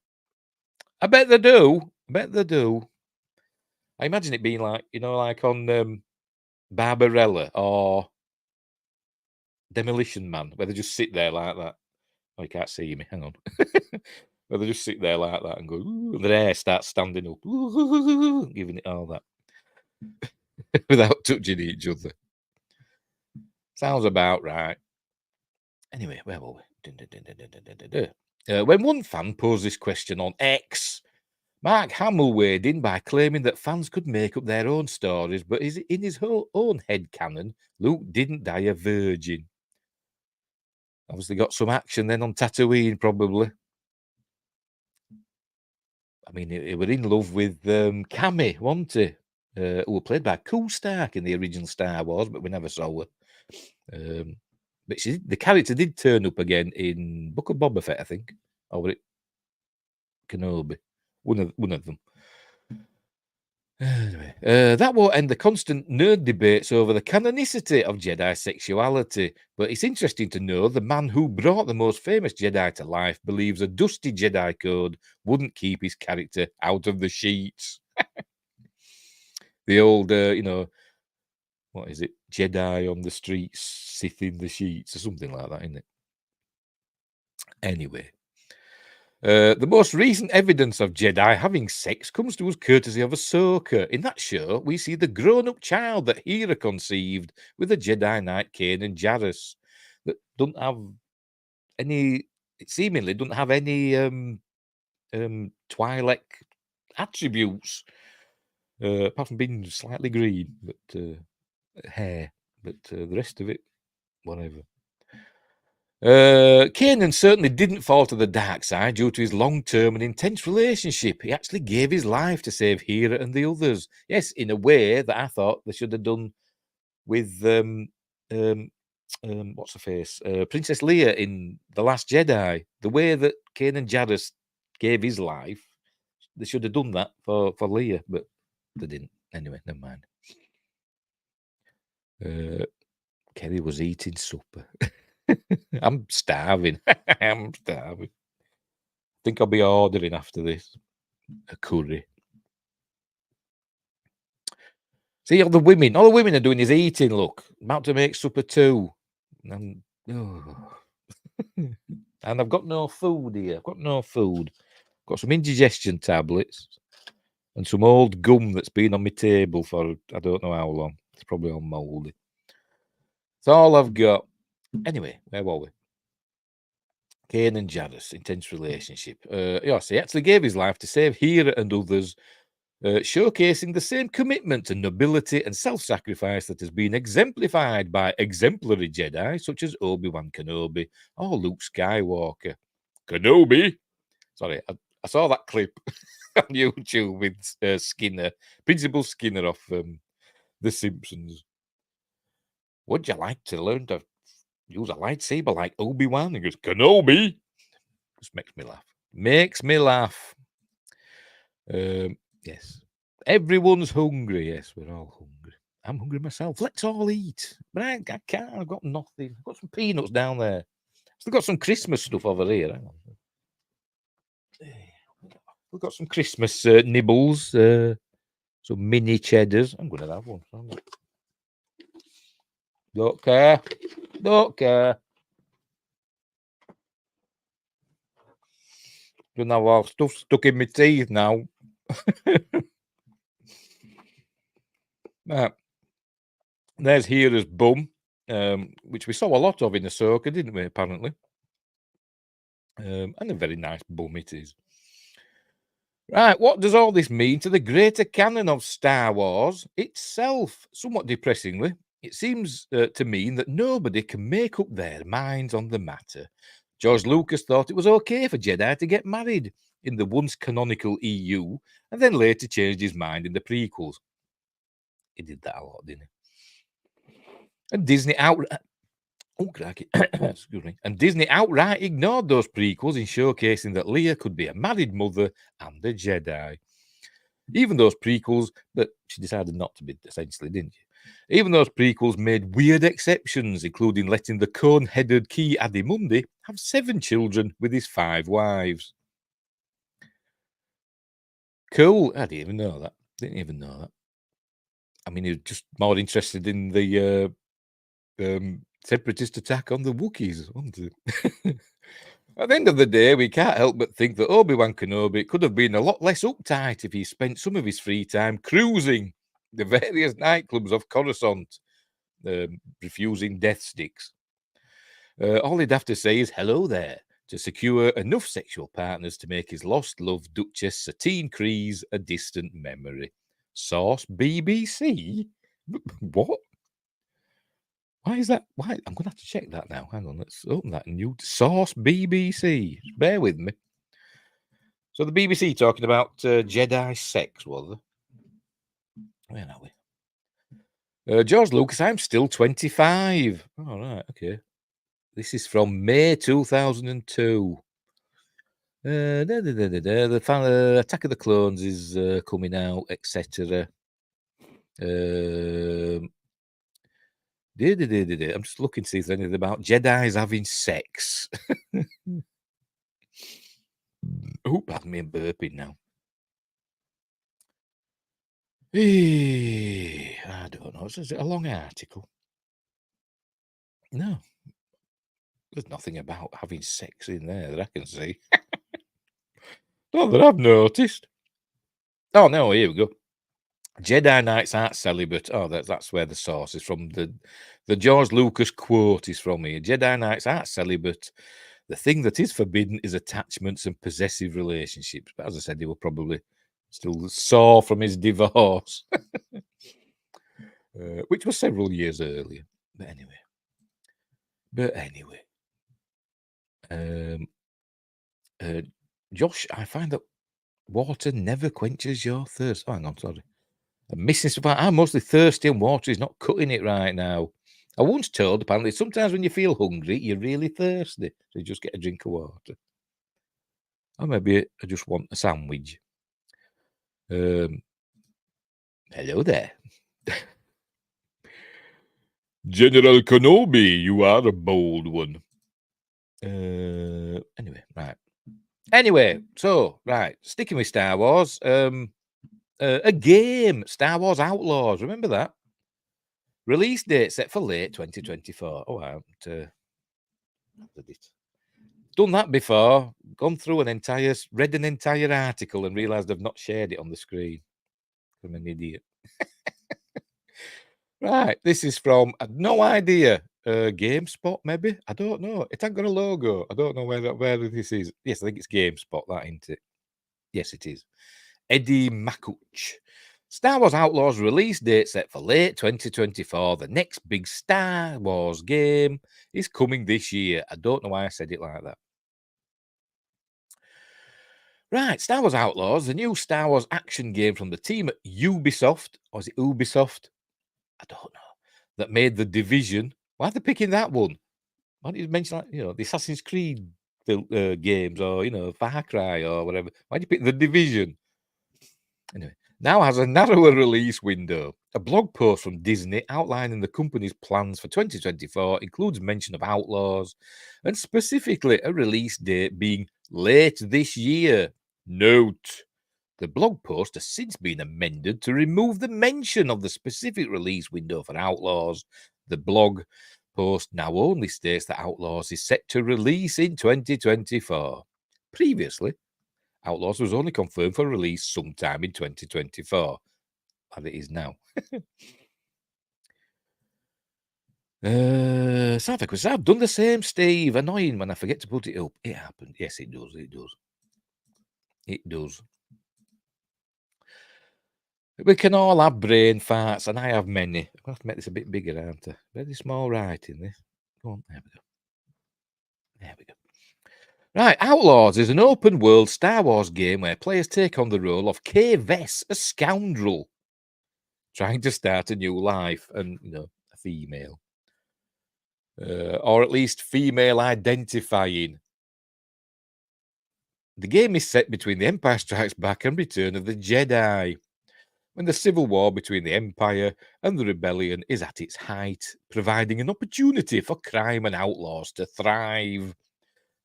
I bet they do. I imagine it being like, like on Barbarella or Demolition Man, where they just sit there like that. Oh, you can't see me. Hang on. Where they just sit there like that and go, and their hair starts standing up, giving it all that without touching each other. Sounds about right. Anyway, where were we? When one fan posed this question on X, Mark Hamill weighed in by claiming that fans could make up their own stories, but in his own head canon, Luke didn't die a virgin. Obviously got some action then on Tatooine, probably. I mean, he was in love with Cammy, wasn't he? Who was played by Cool Stark in the original Star Wars, but we never saw her. But the character did turn up again in Book of Boba Fett, I think. Or was it Kenobi? One of them. Anyway, that won't end the constant nerd debates over the canonicity of Jedi sexuality, but it's interesting to know the man who brought the most famous Jedi to life believes a dusty Jedi code wouldn't keep his character out of the sheets. The old, what is it? Jedi on the streets, Sith in the sheets, or something like that, isn't it? Anyway. The most recent evidence of Jedi having sex comes to us courtesy of Ahsoka. In that show, we see the grown-up child that Hera conceived with a Jedi Knight, Kanan Jarrus, that don't have any, seemingly don't have any Twi'lek attributes, apart from being slightly green, but hair, but the rest of it, whatever. Kanan certainly didn't fall to the dark side due to his long-term and intense relationship. He actually gave his life to save Hera and the others. Yes, in a way that I thought they should have done with what's her face, Princess Leia in The Last Jedi. The way that Kanan Jarrus gave his life, they should have done that for Leia, but they didn't. Anyway, never mind. Kerry was eating supper. I'm starving. I'm starving. I think I'll be ordering after this a curry. See, all the women are doing is eating. Look, I'm about to make supper too. And I've got no food here. I've got no food. Got some indigestion tablets and some old gum that's been on my table for I don't know how long. It's probably all mouldy. That's all I've got. Anyway, where were we? Kanan Jarrus, intense relationship. Yes, he actually gave his life to save Hera and others, showcasing the same commitment to nobility and self-sacrifice that has been exemplified by exemplary Jedi such as Obi-Wan Kenobi or Luke Skywalker. Kenobi? Sorry, I saw that clip on YouTube with Skinner, Principal Skinner off The Simpsons. Would you like to learn to use a lightsaber like Obi-Wan? He goes, Kenobi. Just makes me laugh. Makes me laugh. Yes. Everyone's hungry. Yes, we're all hungry. I'm hungry myself. Let's all eat. But I can't. I've got nothing. I've got some peanuts down there. Still got some Christmas stuff over here. Hang on. We've got some Christmas nibbles. Some mini cheddars. I'm going to have one. Don't care. Don't care. Don't have all stuff stuck in my teeth now. There's Hera's bum, which we saw a lot of in Ahsoka, didn't we, apparently? And a very nice bum it is. Right, what does all this mean to the greater canon of Star Wars itself? Somewhat depressingly, it seems to mean that nobody can make up their minds on the matter. George Lucas thought it was okay for Jedi to get married in the once canonical EU, and then later changed his mind in the prequels. He did that a lot, didn't he? And Disney outright, excuse me, and Disney outright ignored those prequels in showcasing that Leia could be a married mother and a Jedi. Even those prequels, but she decided not to be, essentially, didn't she? Even those prequels made weird exceptions, including letting the cone-headed Ki-Adi-Mundi have 7 children with his 5 wives. Cool. I didn't even know that. I mean, he was just more interested in the separatist attack on the Wookiees, wasn't he? At the end of the day, we can't help but think that Obi-Wan Kenobi could have been a lot less uptight if he spent some of his free time cruising the various nightclubs of Coruscant, refusing death sticks. All he'd have to say is hello there to secure enough sexual partners to make his lost love Duchess Satine Kryze a distant memory. Source BBC? What? Why is that? Why? I'm going to have to check that now. Hang on, let's open that new source BBC. Bear with me. So the BBC talking about Jedi sex, was there? Where are we? George Lucas, I'm still 25. All right, okay. This is from May 2002. The Attack of the Clones is coming out, etc. I'm just looking to see if there's anything about Jedis having sex. Oh, pardon me, I'm burping now. I don't know. Is it a long article? No. There's nothing about having sex in there that I can see. Not that I've noticed. Oh, no, here we go. Jedi Knights aren't celibate. Oh, that's where the source is from. The George Lucas quote is from here. Jedi Knights aren't celibate. The thing that is forbidden is attachments and possessive relationships. But as I said, they were probably still sore from his divorce, which was several years earlier. But anyway. Josh, I find that water never quenches your thirst. Oh, hang on, sorry. I'm missing stuff. I'm mostly thirsty and water is not cutting it right now. I once told, apparently, sometimes when you feel hungry, you're really thirsty. So you just get a drink of water. Or maybe I just want a sandwich. Hello there. General Kenobi, you are a bold one. Anyway, right. Anyway, so, right, sticking with Star Wars, a game, Star Wars Outlaws, remember that? Release date set for late 2024. Oh, I haven't done that before, gone through read an entire article and realised I've not shared it on the screen. I'm an idiot. Right, this is from, no idea, GameSpot maybe? I don't know. It ain't got a logo. I don't know where this is. Yes, I think it's GameSpot, that ain't it? Yes, it is. Eddie Makuch. Star Wars Outlaws release date set for late 2024. The next big Star Wars game is coming this year. I don't know why I said it like that. Right, Star Wars Outlaws, the new Star Wars action game from the team at Ubisoft, or is it Ubisoft? I don't know. That made The Division. Why are they picking that one? Why don't you mention, like, the Assassin's Creed games, or, Far Cry or whatever? Why do you pick The Division? Anyway, now has a narrower release window. A blog post from Disney outlining the company's plans for 2024 includes mention of Outlaws and specifically a release date being late this year. Note, the blog post has since been amended to remove the mention of the specific release window for Outlaws. The blog post now only states that Outlaws is set to release in 2024. Previously, Outlaws was only confirmed for release sometime in 2024, as it is now. Sounds like I've done the same, Steve. Annoying when I forget to put it up. It happened. Yes, it does. It does. We can all have brain farts, and I have many. I'll have to make this a bit bigger, aren't I? Very small writing, this. Go on, there we go. Right, Outlaws is an open world Star Wars game where players take on the role of Kay Vess, a scoundrel, trying to start a new life, and a female. Or at least female identifying. The game is set between The Empire Strikes Back and Return of the Jedi, when the civil war between the Empire and the Rebellion is at its height, providing an opportunity for crime and outlaws to thrive.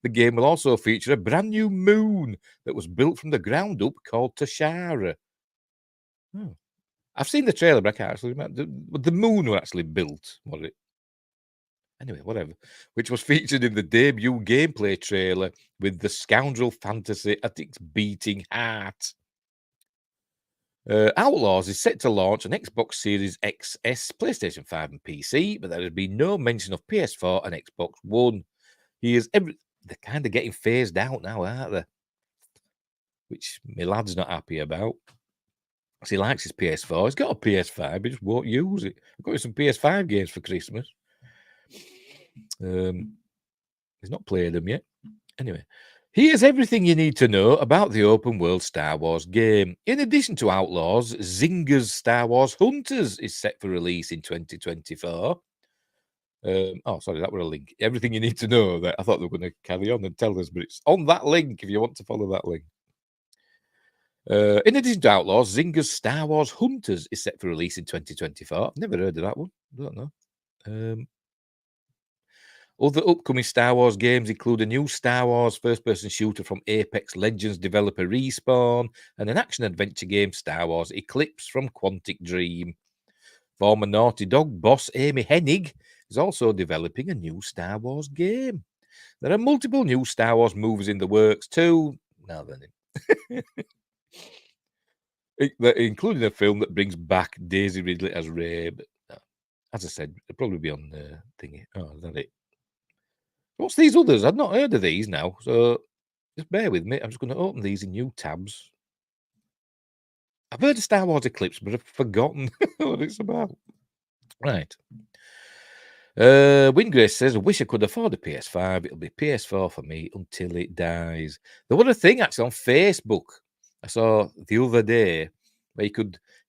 The game will also feature a brand new moon that was built from the ground up called Tashara. Oh. I've seen the trailer, but I can't actually remember. The moon was actually built, was it? Anyway, whatever. Which was featured in the debut gameplay trailer with the scoundrel fantasy at its beating heart. Outlaws is set to launch on Xbox Series XS, PlayStation 5 and PC, but there has been no mention of PS4 and Xbox One. They're kind of getting phased out now, aren't they? Which my lad's not happy about. He likes his PS4. He's got a PS5, but he just won't use it. I've got him some PS5 games for Christmas. He's not played them yet. Anyway, here's everything you need to know about the open world Star Wars game. In addition to Outlaws, Zynga's Star Wars Hunters is set for release in 2024. Sorry, that was a link. Everything you need to know. That I thought they were going to carry on and tell us, but it's on that link if you want to follow that link. In addition to Outlaws, Zynga's Star Wars Hunters is set for release in 2024. I've never heard of that one. I don't know. Other upcoming Star Wars games include a new Star Wars first-person shooter from Apex Legends developer Respawn and an action-adventure game, Star Wars Eclipse, from Quantic Dream. Former Naughty Dog boss Amy Hennig is also developing a new Star Wars game. There are multiple new Star Wars movies in the works too. Now then, including a film that brings back Daisy Ridley as Rey. But as I said, it'll probably be on the thingy. Oh, is that it? What's these others? I've not heard of these now, so just bear with me. I'm just going to open these in new tabs. I've heard of Star Wars Eclipse, but I've forgotten what it's about. Right. Wingrace says, I wish I could afford a PS5. It'll be PS4 for me until it dies. There was a thing actually on Facebook I saw the other day where if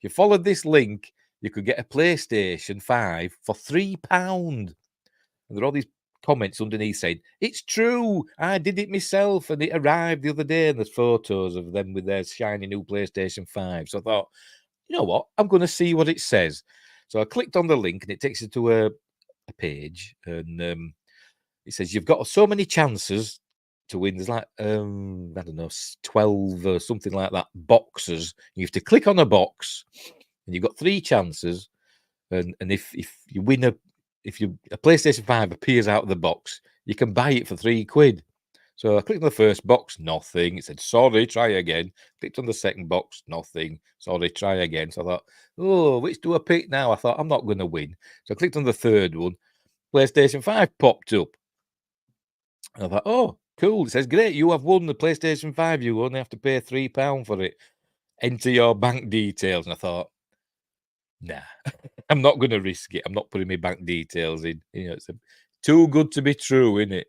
you followed this link, you could get a PlayStation 5 for £3. And there are all these comments underneath saying, it's true, I did it myself and it arrived the other day, and there's photos of them with their shiny new PlayStation 5. So I thought, you know what, I'm going to see what it says. So I clicked on the link and it takes you to a page, and it says you've got so many chances to win. There's like I don't know, 12 or something like that boxes. You have to click on a box and you've got 3 chances, and if you win a PlayStation 5 appears out of the box, you can buy it for £3. So I clicked on the first box, nothing. It said, sorry, try again. Clicked on the second box, nothing. Sorry, try again. So I thought, oh, which do I pick now? I thought, I'm not going to win. So I clicked on the third one. PlayStation 5 popped up. And I thought, oh, cool. It says, great, you have won the PlayStation 5. You only have to pay £3 for it. Enter your bank details. And I thought, nah, I'm not going to risk it. I'm not putting my bank details in. It's too good to be true, isn't it?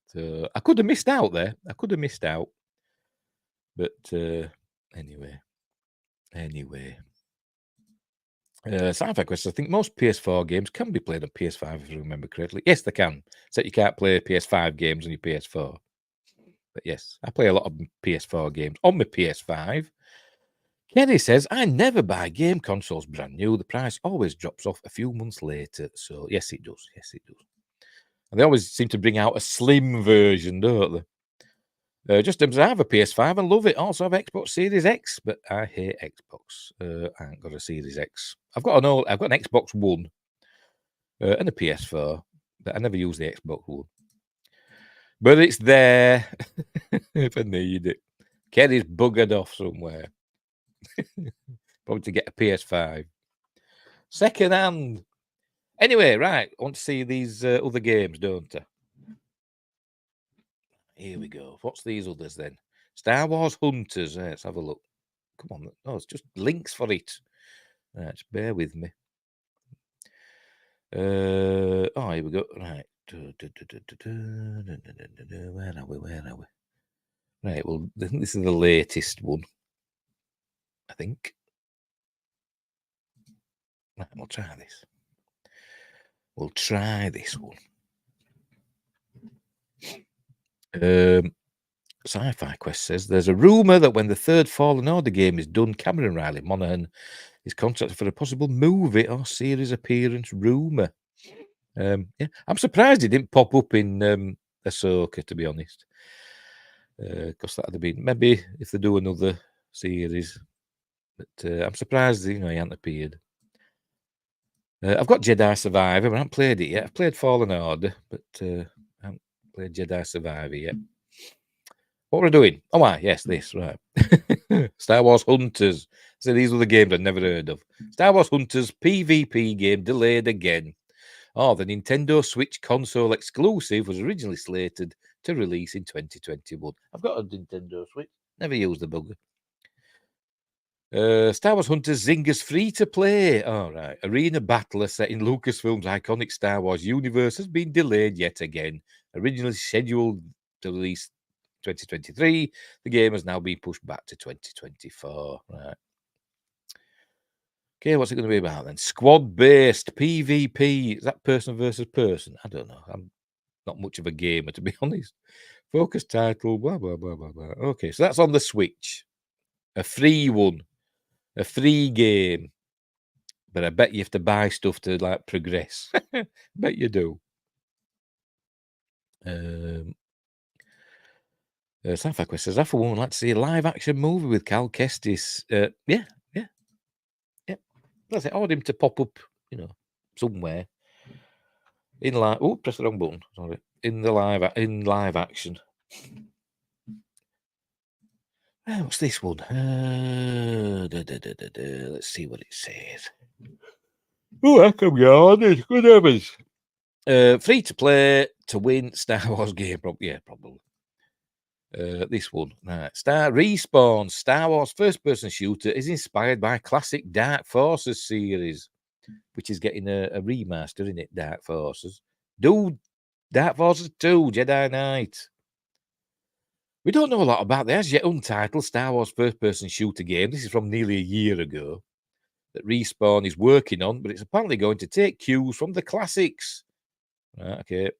So I could have missed out there. But anyway. Sci-fi question. I think most PS4 games can be played on PS5, if I remember correctly. Yes, they can. Except you can't play PS5 games on your PS4. But yes, I play a lot of PS4 games on my PS5. Kenny says, I never buy game consoles brand new. The price always drops off a few months later. So, yes, it does. And they always seem to bring out a slim version, don't they? Just as I have a PS5 and love it. Also have Xbox Series X, but I hate Xbox. I ain't got a Series X. I've got an Xbox One and a PS4, but I never use the Xbox One. But it's there if I need it. Kenny's buggered off somewhere. Probably to get a PS5. Second hand. Anyway, right. I want to see these other games, don't I? Here we go. What's these others then? Star Wars Hunters. Let's have a look. Come on. Oh, it's just links for it. Right, just bear with me. Here we go. Right. Where are we? Where are we? Right, well, I think this is the latest one. I think. Right, we'll try this. We'll try this one. Sci-Fi Quest says there's a rumor that when the third Fallen Order game is done, Cameron Riley Monaghan is contracted for a possible movie or series appearance. Rumor. Yeah, I'm surprised it didn't pop up in Ahsoka, to be honest. Because that would have been maybe if they do another series. But I'm surprised he hadn't appeared. I've got Jedi Survivor, but I haven't played it yet. I've played Fallen Order, but I haven't played Jedi Survivor yet. What we're doing? Oh, yes, this, right. Star Wars Hunters. So these were the games I'd never heard of. Star Wars Hunters PvP game delayed again. Oh, the Nintendo Switch console exclusive was originally slated to release in 2021. I've got a Nintendo Switch. Never used the bugger. Star Wars Hunters Zynga's free-to-play. All right. Arena battler set in Lucasfilm's iconic Star Wars universe has been delayed yet again. Originally scheduled to release 2023, the game has now been pushed back to 2024. Right. Okay, what's it going to be about then? Squad-based PvP. Is that person versus person? I don't know. I'm not much of a gamer, to be honest. Focus title, blah, blah, blah, blah, blah. Okay, so that's on the Switch. A free one. A free game. But I bet you have to buy stuff to, like, progress. Bet you do. Sci-Fi Quest says, I for one would like to see a live-action movie with Cal Kestis. Yeah. That's it. I want him to pop up, somewhere. In live. Oh, press the wrong button. Sorry. In live action. What's this one? Let's see what it says. Oh, heck, I'm yawning. Good heavens. Free to play to win Star Wars game. Yeah, probably. This one. Right. Respawn Star Wars first-person shooter is inspired by classic Dark Forces series, which is getting a remaster, isn't it? Dark Forces. Dark Forces 2, Jedi Knight. We don't know a lot about the as yet untitled Star Wars first-person shooter game. This is from nearly a year ago that Respawn is working on, but it's apparently going to take cues from the classics. Right, okay.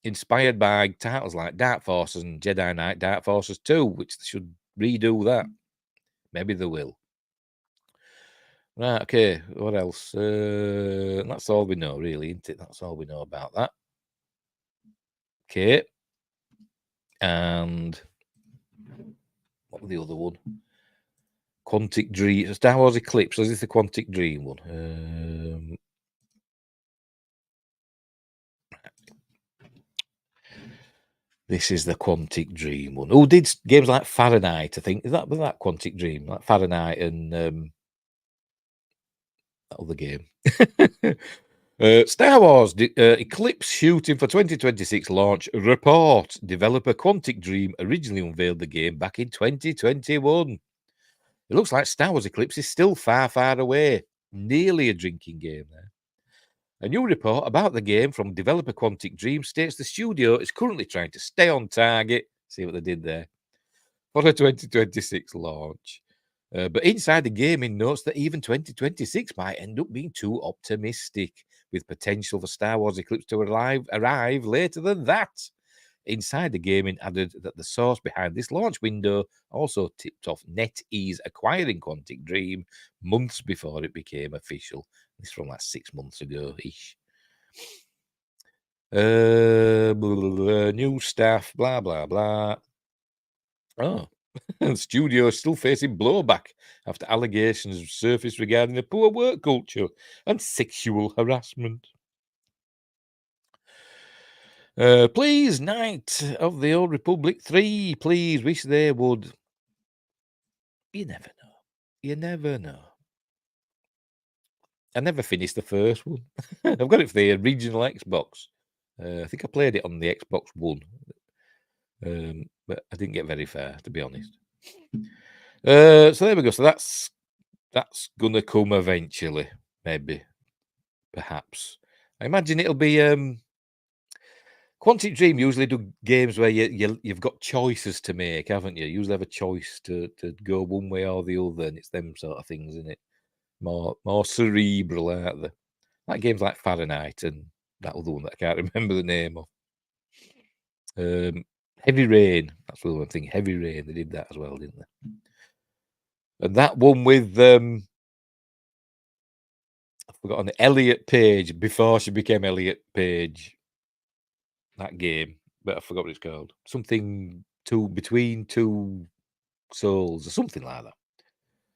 Inspired by titles like Dark Forces and Jedi Knight Dark Forces 2, which they should redo that. Maybe they will. Right, okay. What else? That's all we know, really, isn't it? That's all we know about that. Okay. And what was the other one? Quantic Dream. Star Wars Eclipse. Is this the Quantic Dream one? This is the Quantic Dream one. Oh, did games like Fahrenheit, I think. Was that Quantic Dream? Like Fahrenheit and that other game. Star Wars Eclipse shooting for 2026 launch report. Developer Quantic Dream originally unveiled the game back in 2021. It looks like Star Wars Eclipse is still far, far away. Nearly a drinking game there. A new report about the game from developer Quantic Dream states the studio is currently trying to stay on target. See what they did there? For a 2026 launch. But inside the game, it notes that even 2026 might end up being too optimistic, with potential for Star Wars Eclipse to arrive later than that. Inside the game, it added that the source behind this launch window also tipped off NetEase acquiring Quantic Dream months before it became official. This is from like 6 months ago-ish. New staff, blah, blah, blah. Oh, the studio is still facing blowback after allegations surfaced regarding a poor work culture and sexual harassment. Please, Knight of the Old Republic 3, please, wish they would. You never know. You never know. I never finished the first one. I've got it for the original Xbox. I think I played it on the Xbox One. But I didn't get very far, to be honest. So there we go. So that's gonna come eventually, maybe, perhaps. I imagine it'll be Quantic Dream usually do games where you've got choices to make, haven't you? You usually have a choice to go one way or the other, and it's them sort of things, isn't it? More cerebral, aren't they? Like games like Fahrenheit and that other one that I can't remember the name of. Heavy Rain. That's the one thing. Heavy Rain. They did that as well, didn't they? And that one with I've forgotten Elliot Page before she became Elliot Page. That game, but I forgot what it's called. Something between two souls or something like that.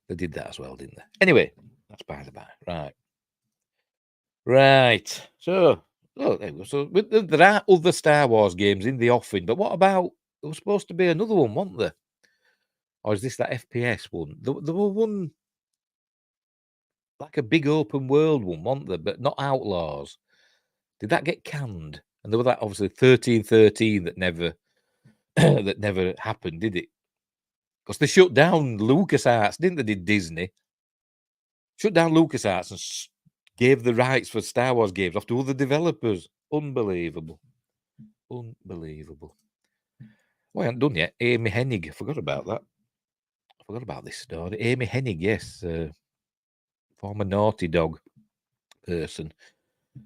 They did that as well, didn't they? Anyway, that's by the by. Right. So, there are other Star Wars games in the offing, but what about? There was supposed to be another one, wasn't there? Or is this that FPS one? There were one like a big open world one, wasn't there? But not Outlaws. Did that get canned? And there was that obviously 1313 that never that never happened, did it? Because they shut down LucasArts, didn't they? Did Disney shut down LucasArts and gave the rights for Star Wars games off to other developers? Unbelievable. Unbelievable. Well, I haven't done yet. Amy Hennig. I forgot about that. I forgot about this story. Amy Hennig, yes. Former Naughty Dog person.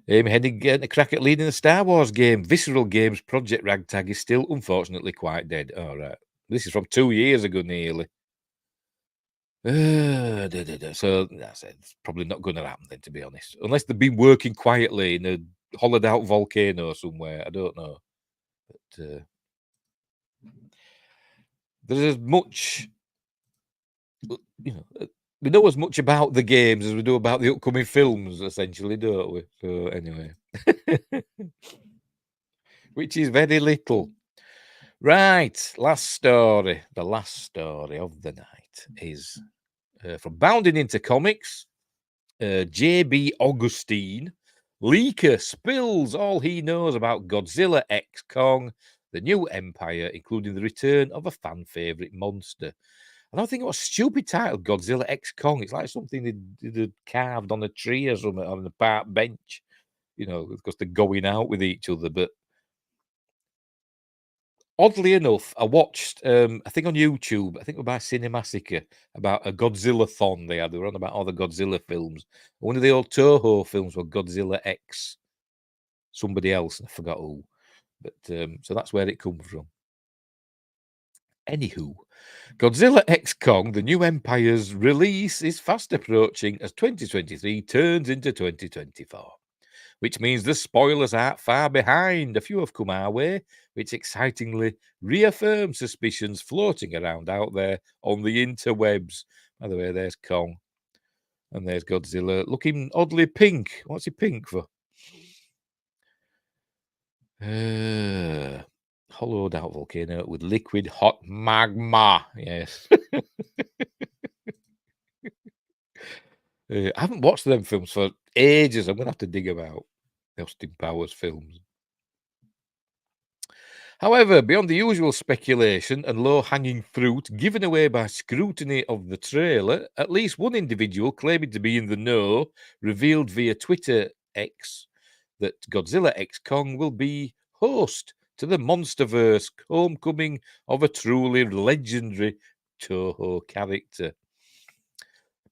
Amy Hennig getting a crack at leading the Star Wars game. Visceral Games Project Ragtag is still, unfortunately, quite dead. All right. This is from 2 years ago, nearly. So that's it's probably not going to happen then, to be honest. Unless they've been working quietly in a hollowed out volcano somewhere. I don't know. But there's as much, we know as much about the games as we do about the upcoming films, essentially, don't we? So anyway, which is very little. Right, last story. The last story of the night is from Bounding Into Comics. J.B. Augustine, leaker, spills all he knows about Godzilla X Kong, the new empire, including the return of a fan favourite monster. And I think it was a stupid title, Godzilla X Kong. It's like something they'd carved on a tree or something on a park bench, because they're going out with each other. But oddly enough, I watched, I think on YouTube, I think it was by Cinemassacre, about a Godzilla-thon they had. They were on about all the Godzilla films. One of the old Toho films was Godzilla X somebody else, and I forgot who. But so that's where it comes from. Anywho, Godzilla X Kong, the new empire's release is fast approaching as 2023 turns into 2024. Which means the spoilers aren't far behind. A few have come our way, which excitingly reaffirms suspicions floating around out there on the interwebs. By the way, there's Kong. And there's Godzilla, looking oddly pink. What's he pink for? Hollowed out volcano with liquid hot magma. Yes. I haven't watched them films for ages. I'm going to have to dig them out. The Austin Powers films. However, beyond the usual speculation and low-hanging fruit given away by scrutiny of the trailer, at least one individual claiming to be in the know revealed via Twitter X that Godzilla X Kong will be host to the Monsterverse homecoming of a truly legendary Toho character.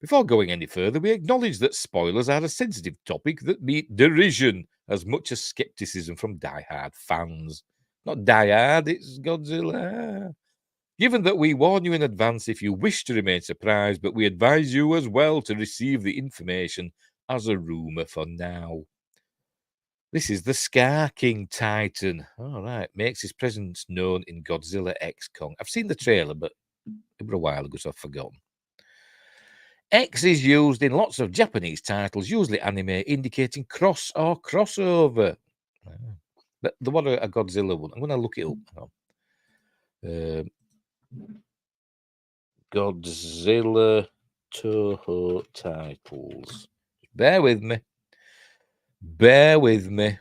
Before going any further, we acknowledge that spoilers are a sensitive topic that meet derision as much as skepticism from die-hard fans. Not die-hard, it's Godzilla. Given that we warn you in advance if you wish to remain surprised, but we advise you as well to receive the information as a rumour for now. This is the Scar King Titan. All right, makes his presence known in Godzilla X Kong. I've seen the trailer, but it was a while ago, so I've forgotten. X is used in lots of Japanese titles, usually anime, indicating cross or crossover. But the one a Godzilla one, I'm going to look it up. Godzilla Toho titles. Bear with me. Bear with me.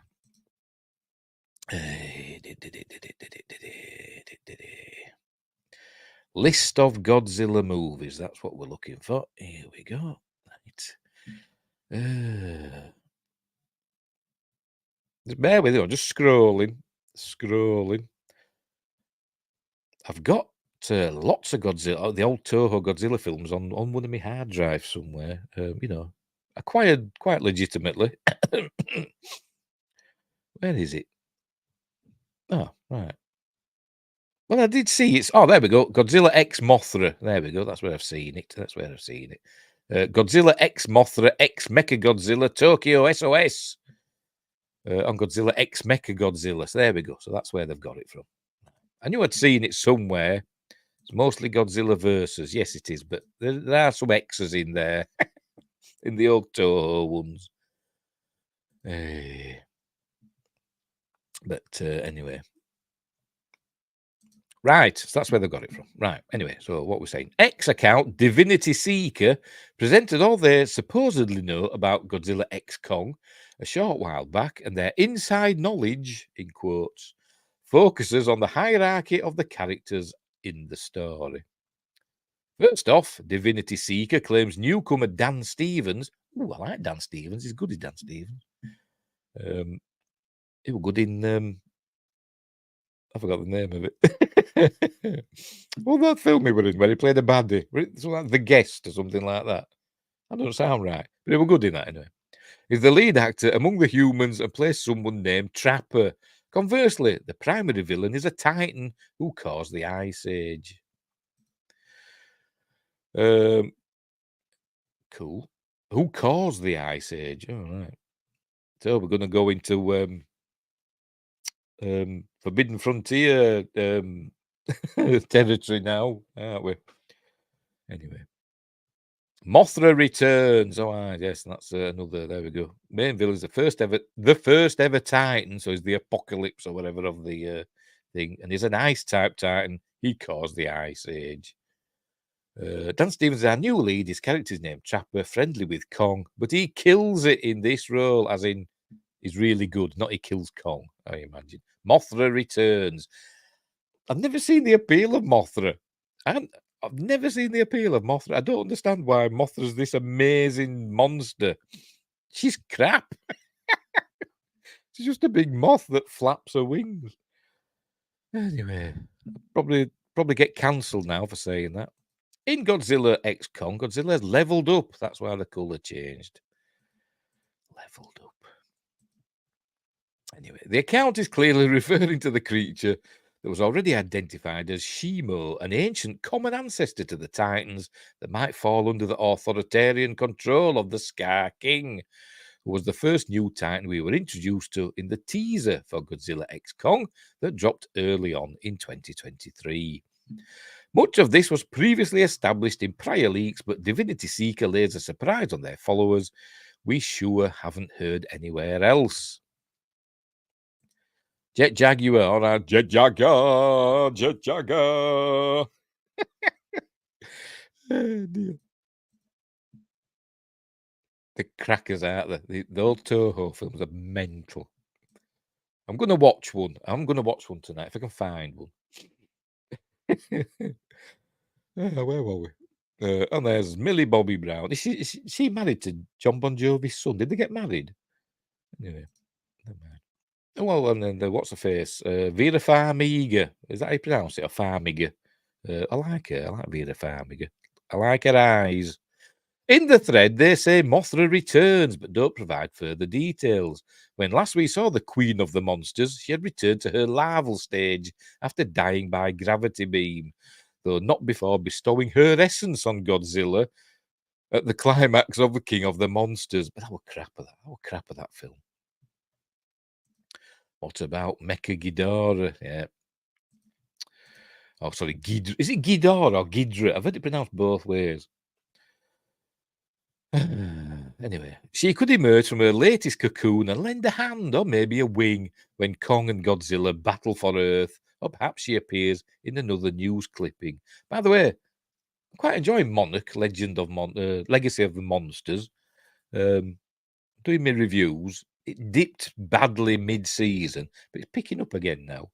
List of Godzilla movies. That's what we're looking for. Here we go. Right. Just bear with me. I'm just scrolling. Scrolling. I've got lots of Godzilla, the old Toho Godzilla films on one of my hard drives somewhere. You know, acquired quite legitimately. Where is it? Oh, right. Well, I did see it. Oh, there we go. Godzilla X Mothra. There we go. That's where I've seen it. Godzilla X Mothra X Mechagodzilla Tokyo SOS. On Godzilla X Mechagodzilla. So there we go. So that's where they've got it from. I knew I'd seen it somewhere. It's mostly Godzilla versus. Yes, it is. But there are some X's in there. In the old Toho ones. But anyway. Right, so that's where they got it from. Right, anyway, so what we're saying. X account, Divinity Seeker, presented all they supposedly know about Godzilla X Kong a short while back, and their inside knowledge, in quotes, focuses on the hierarchy of the characters in the story. First off, Divinity Seeker claims newcomer Dan Stevens. Ooh, I like Dan Stevens. He's good as Dan Stevens. He was good in... I forgot the name of it. Well, that film he was in where he played a baddie. Something like The Guest or something like that. That doesn't sound right. But he was good in that anyway. He's the lead actor among the humans and plays someone named Trapper. Conversely, the primary villain is a Titan who caused the Ice Age. Cool. Who caused the Ice Age? All right. So we're going to go into... Forbidden Frontier territory now, aren't we? Anyway, Mothra returns. Oh, yes, that's another. There we go. Main villain is the first ever Titan. So he's the Apocalypse or whatever of the thing, and he's an Ice type Titan. He caused the Ice Age. Dan Stevens is our new lead. His character's named Trapper, friendly with Kong, but he kills it in this role, as in. He's really good. Not he kills Kong, I imagine. Mothra returns. I've never seen the appeal of Mothra. I've never seen the appeal of Mothra. I don't understand why Mothra's this amazing monster. She's crap. She's just a big moth that flaps her wings. Anyway, probably get cancelled now for saying that. In Godzilla X Kong, Godzilla's leveled up. That's why the colour changed. Leveled up. Anyway, the account is clearly referring to the creature that was already identified as Shimo, an ancient common ancestor to the Titans that might fall under the authoritarian control of the Scar King, who was the first new Titan we were introduced to in the teaser for Godzilla X Kong that dropped early on in 2023. Much of this was previously established in prior leaks, but Divinity Seeker lays a surprise on their followers we sure haven't heard anywhere else. Jet Jaguar, all right, Jet Jaguar. Oh, dear. The crackers out there. The old Toho films are mental. I'm going to watch one. Tonight if I can find one. Where were we? And there's Millie Bobby Brown. Is she married to John Bon Jovi's son? Did they get married? Anyway, never mind. Oh, well, and then what's her face? Vera Farmiga. Is that how you pronounce it? Or Farmiga? I like her. I like Vera Farmiga. I like her eyes. In the thread, they say Mothra returns, but don't provide further details. When last we saw the Queen of the Monsters, she had returned to her larval stage after dying by gravity beam, though not before bestowing her essence on Godzilla at the climax of the King of the Monsters. But that was crap of that. That was crap of that film. What about Mecha Ghidorah? Yeah. Oh, sorry, Ghidra. Is it Ghidorah or Ghidra? I've heard it pronounced both ways. Anyway, she could emerge from her latest cocoon and lend a hand or maybe a wing when Kong and Godzilla battle for Earth, or perhaps she appears in another news clipping. By the way, I'm quite enjoying Monarch, Legacy of the Monsters. Doing my reviews. It dipped badly mid-season, but it's picking up again now.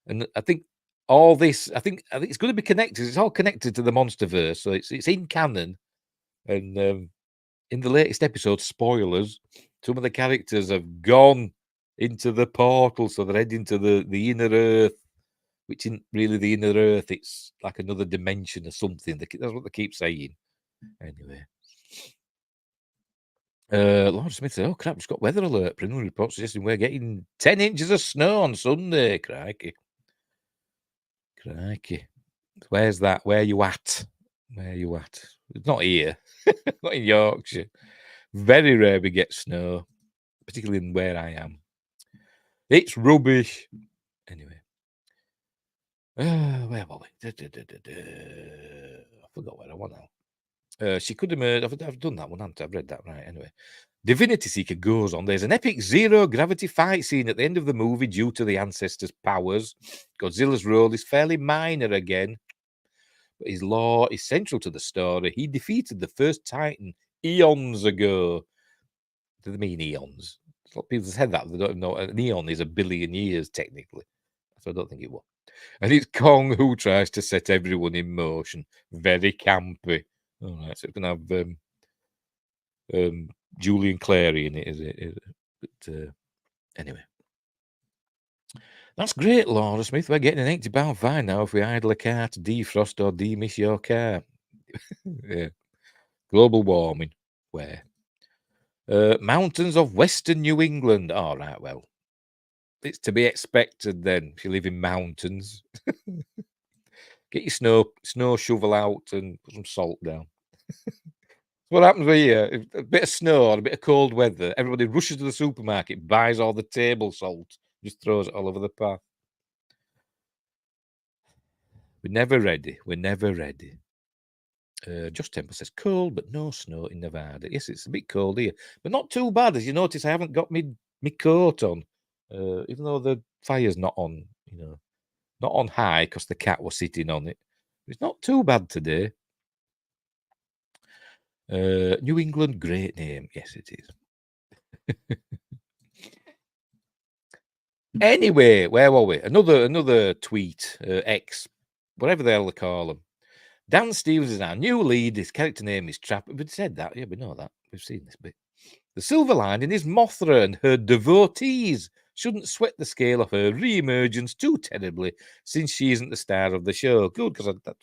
And I think all this, I think it's going to be connected. It's all connected to the Monsterverse, so it's in canon. And in the latest episode, spoilers, some of the characters have gone. into the portal, so they're heading to the inner Earth, which isn't really the inner Earth. It's like another dimension or something. That's what they keep saying. Anyway. Lord Smith said, "Oh crap, just got weather alert. Preliminary report suggesting we're getting 10 inches of snow on Sunday. Crikey. Where's that? Where you at? It's not here. Not in Yorkshire. Very rare we get snow, particularly in where I am. It's rubbish. Anyway. Where were we? I forgot where I want now. She could have made. I've done that one, haven't I? I've read that right. Anyway. Divinity Seeker goes on. There's an epic zero-gravity fight scene at the end of the movie due to the ancestors' powers. Godzilla's role is fairly minor again, but his lore is central to the story. He defeated the first Titan eons ago. Do they mean eons? A lot of people said that. They don't know. An eon is 1 billion years, technically. So I don't think it was. And it's Kong who tries to set everyone in motion. Very campy. All right, so it's going to have... Julian Clary in it, is it? But anyway. That's great, Laura Smith. We're getting an £80 fine now if we idle a car to defrost or demiss your car. Yeah. Global warming. Where? Mountains of Western New England. All right, well. It's to be expected then if you live in mountains. Get your snow shovel out and put some salt down. What happens with you? A bit of snow or a bit of cold weather, everybody rushes to the supermarket, buys all the table salt, just throws it all over the path. We're never ready. Just Temple says, cold, but no snow in Nevada. Yes, it's a bit cold here, but not too bad. As you notice, I haven't got my coat on, even though the fire's not on, not on high because the cat was sitting on it. It's not too bad today. New England, great name. Yes, it is. Anyway, where were we? Another tweet, X, whatever the hell they call them. Dan Stevens is our new lead. His character name is Trap. We've said that. Yeah, we know that. We've seen this bit. The silver lining is Mothra and her devotees shouldn't sweat the scale of her re-emergence too terribly since she isn't the star of the show. Good, because that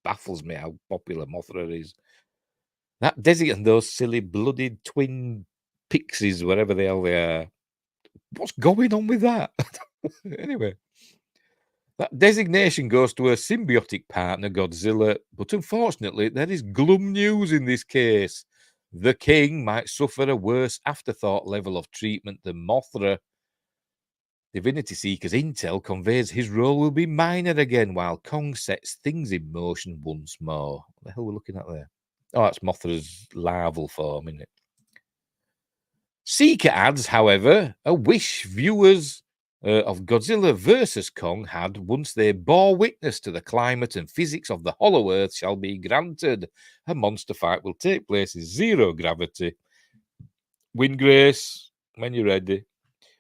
baffles me how popular Mothra is. That Desi and those silly blooded twin pixies, whatever the hell they are. What's going on with that? Anyway, that designation goes to her symbiotic partner, Godzilla. But unfortunately, there is glum news in this case. The king might suffer a worse afterthought level of treatment than Mothra. Divinity Seeker's intel conveys his role will be minor again, while Kong sets things in motion once more. What the hell are we looking at there? Oh, that's Mothra's larval form, isn't it? Seeker adds, however, a wish viewers of Godzilla versus Kong had once they bore witness to the climate and physics of the Hollow Earth shall be granted. A monster fight will take place in zero gravity. Wind Grace, when you're ready,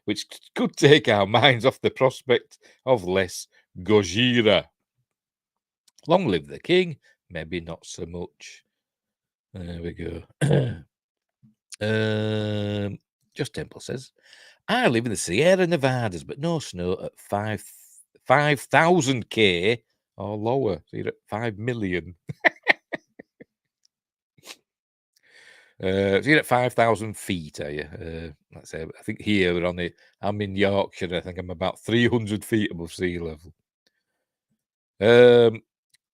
which could take our minds off the prospect of less Gojira. Long live the king, maybe not so much. There we go. Just Temple says, I live in the Sierra Nevadas, but no snow at 5,000 or lower. So you're at 5 million. So you're at 5,000 feet, are you? Let's say, I think here we're on it. I'm in Yorkshire. I think I'm about 300 feet above sea level.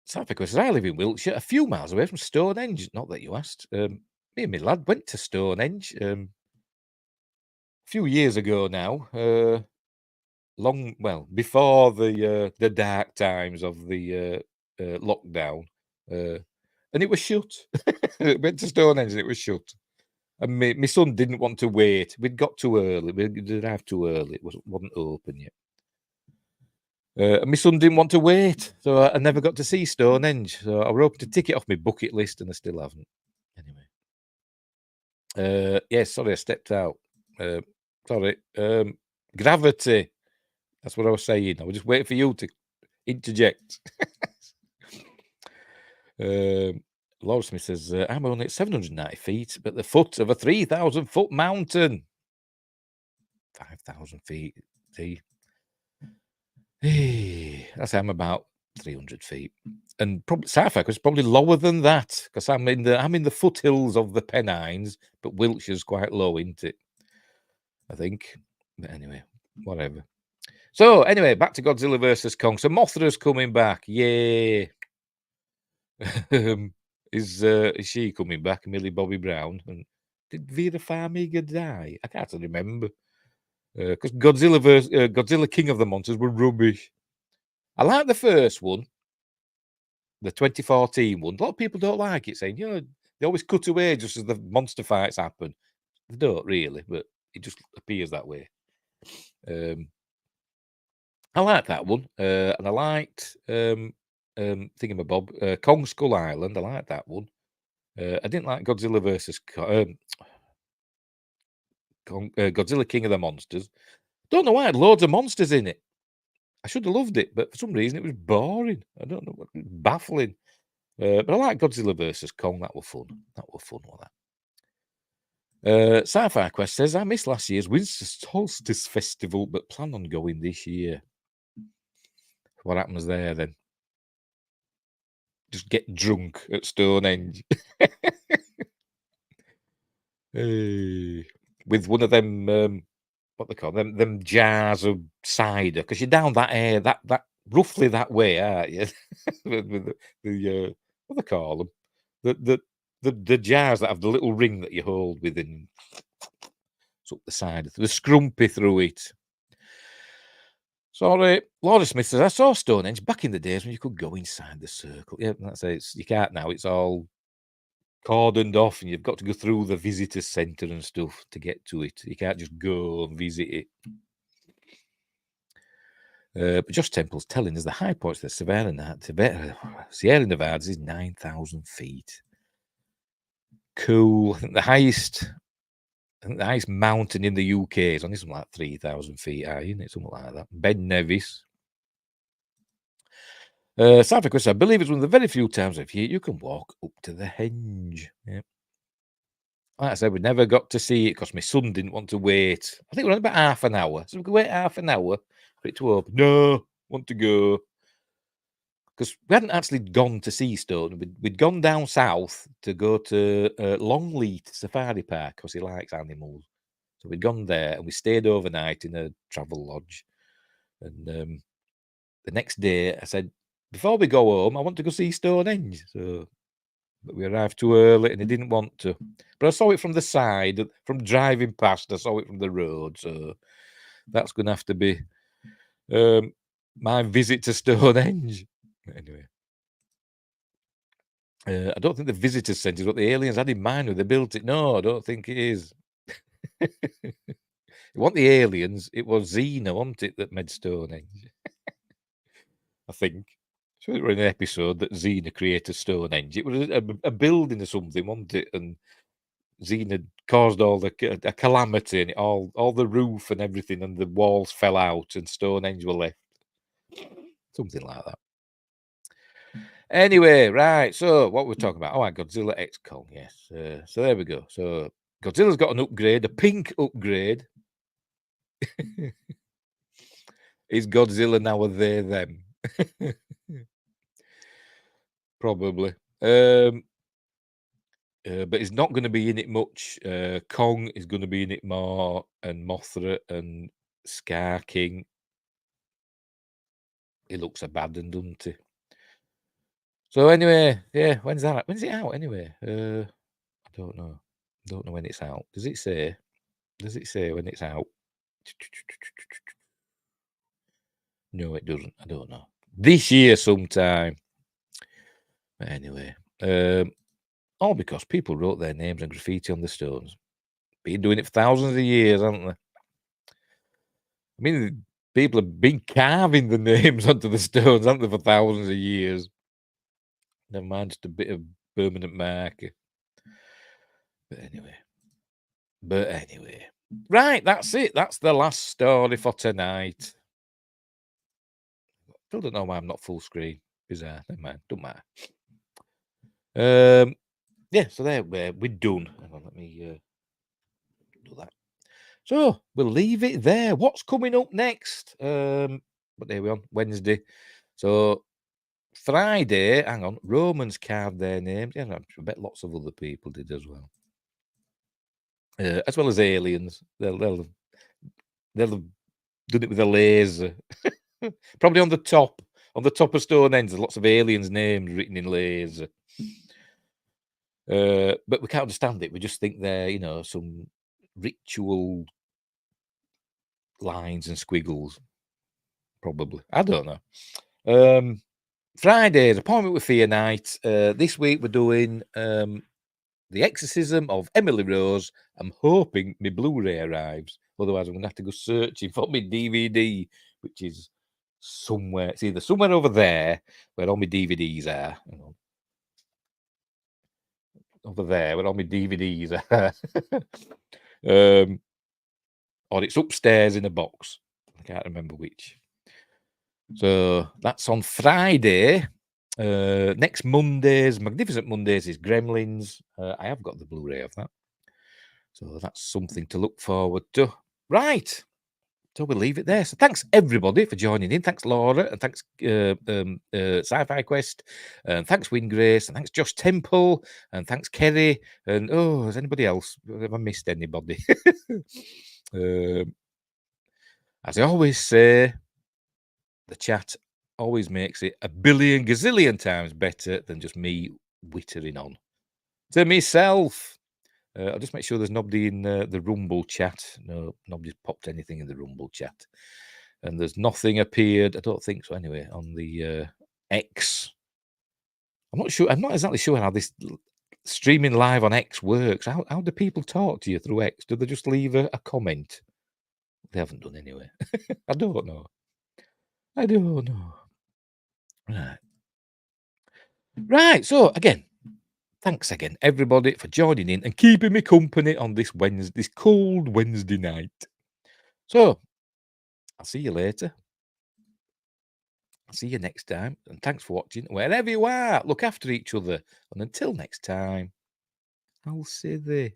South Africa says, I live in Wiltshire, a few miles away from Stonehenge. Not that you asked. Me and my lad went to Stonehenge a few years ago now. Before the dark times of the lockdown. And it was shut. Went to Stonehenge and it was shut. And my son didn't want to wait. We'd got too early. We'd arrived too early. It wasn't open yet. And my son didn't want to wait, so I never got to see Stonehenge. So I were hoping to tick it off my bucket list, and I still haven't. Anyway, yes, sorry, I stepped out. Sorry, gravity. That's what I was saying. I was just waiting for you to interject. Laura Smith says, I'm only at 790 feet, but the foot of a 3,000-foot mountain. 1,000 feet. See, that's I'm about 300 feet, and probably sci-fi is probably lower than that because I'm in the foothills of the Pennines, but Wiltshire's quite low, isn't it? I think. But anyway, whatever. So anyway, back to Godzilla versus Kong. So Mothra's coming back. Yay! Is she coming back? Millie Bobby Brown. And did Vera Farmiga die? I can't remember. Because Godzilla King of the Monsters were rubbish. I like the first one, the 2014 one. A lot of people don't like it, saying, they always cut away just as the monster fights happen. They don't really, but it just appears that way. I like that one, and I liked Thingamabob, Kong Skull Island. I like that one. I didn't like Godzilla versus Godzilla King of the Monsters. Don't know why it had loads of monsters in it. I should have loved it, but for some reason it was boring. I don't know, baffling. But I like Godzilla versus Kong. That was fun. That was fun. All that. Sci-Fi Quest says, I missed last year's Winter Solstice Festival, but plan on going this year. What happens there then? Just get drunk at Stonehenge. With one of them, what they call them jars of cider, because you're down that air, that roughly that way, aren't you? the what they call them, the jars that have the little ring that you hold within. It's up the side, the scrumpy through it. Sorry, Laura Smith says, I saw Stonehenge back in the days when you could go inside the circle. Yeah, that's it. You can't now. It's all cordoned off and you've got to go through the visitor centre and stuff to get to it. You can't just go and visit it. But Josh Temple's telling us the high points of the Sierra Nevadas is 9,000 feet. Cool. I think the highest mountain in the UK is only something like 3,000 feet high, isn't it? Something like that. Ben Nevis. Santa Cruz, I believe it's one of the very few times of year you can walk up to the henge. Yeah. Like I said, we never got to see it because my son didn't want to wait. I think we're on about half an hour. So we could wait half an hour for it to open. No, want to go. Because we hadn't actually gone to see Stone. We'd gone down south to go to Longleat Safari Park because he likes animals. So we'd gone there and we stayed overnight in a travel lodge. And the next day I said, before we go home, I want to go see Stonehenge. So, but we arrived too early and he didn't want to. But I saw it from the side, from driving past. I saw it from the road. So that's going to have to be my visit to Stonehenge. Anyway, I don't think the visitor centre is what the aliens had in mind when they built it. No, I don't think it is. It wasn't the aliens. It was Xena, wasn't it, that made Stonehenge? I think. So we were in an episode that Xena created Stonehenge. It was a building or something, wasn't it? And Xena caused all a calamity, and all the roof and everything, and the walls fell out, and Stonehenge were left. Something like that. Anyway, right. So what we're talking about? Oh, Godzilla X Kong. Yes. So there we go. So Godzilla's got an upgrade, a pink upgrade. Is Godzilla now a they them? Probably. But he's not going to be in it much. Kong is going to be in it more, and Mothra and Scar King. He looks a bad and doesn't he? So anyway, yeah, when's that? When's it out anyway? I don't know. Don't know when it's out. Does it say? Does it say when it's out? No, it doesn't. I don't know. This year sometime. But anyway, all because people wrote their names and graffiti on the stones. Been doing it for thousands of years, haven't they? I mean, people have been carving the names onto the stones, haven't they, for thousands of years? Never mind just a bit of permanent marker. But anyway. Right, that's it. That's the last story for tonight. Still don't know why I'm not full screen. Bizarre. Never mind. Don't matter. Yeah, so there we're done. Hang on, let me do that. So we'll leave it there. What's coming up next? What day are we on? Wednesday. So Friday, hang on, Romans carved their names. Yeah, I bet lots of other people did as well. As well as aliens. They'll have done it with a laser. Probably on the top of Stonehenge, there's lots of aliens' names written in laser. But we can't understand it. We just think they're, some ritual lines and squiggles. Probably. I don't know. Friday's Appointment with Fear Night. This week we're doing The Exorcism of Emily Rose. I'm hoping my Blu-ray arrives. Otherwise, I'm going to have to go searching for my DVD, which is somewhere. It's either somewhere over there where all my DVDs are. Over there where all my DVDs are. Or it's upstairs in a box. I can't remember which. So that's on Friday. Next Monday's Magnificent Mondays is Gremlins. I have got the Blu-ray of that. So that's something to look forward to. Right. So we'll leave it there. So thanks everybody for joining in. Thanks Laura, and thanks Sci-Fi Quest, and thanks Wingrace, and thanks Josh Temple, and thanks Kerry, and is anybody else? Have I missed anybody? As I always say, the chat always makes it a billion gazillion times better than just me wittering on to myself. I'll just make sure there's nobody in the Rumble chat. No, nobody's popped anything in the Rumble chat. And there's nothing appeared, I don't think so anyway, on the X. I'm not sure. I'm not exactly sure how this streaming live on X works. How do people talk to you through X? Do they just leave a comment? They haven't done anyway. I don't know. Right. So again, thanks again, everybody, for joining in and keeping me company on this cold Wednesday night. So I'll see you later. I'll see you next time. And thanks for watching. Wherever you are, look after each other. And until next time, I'll see thee.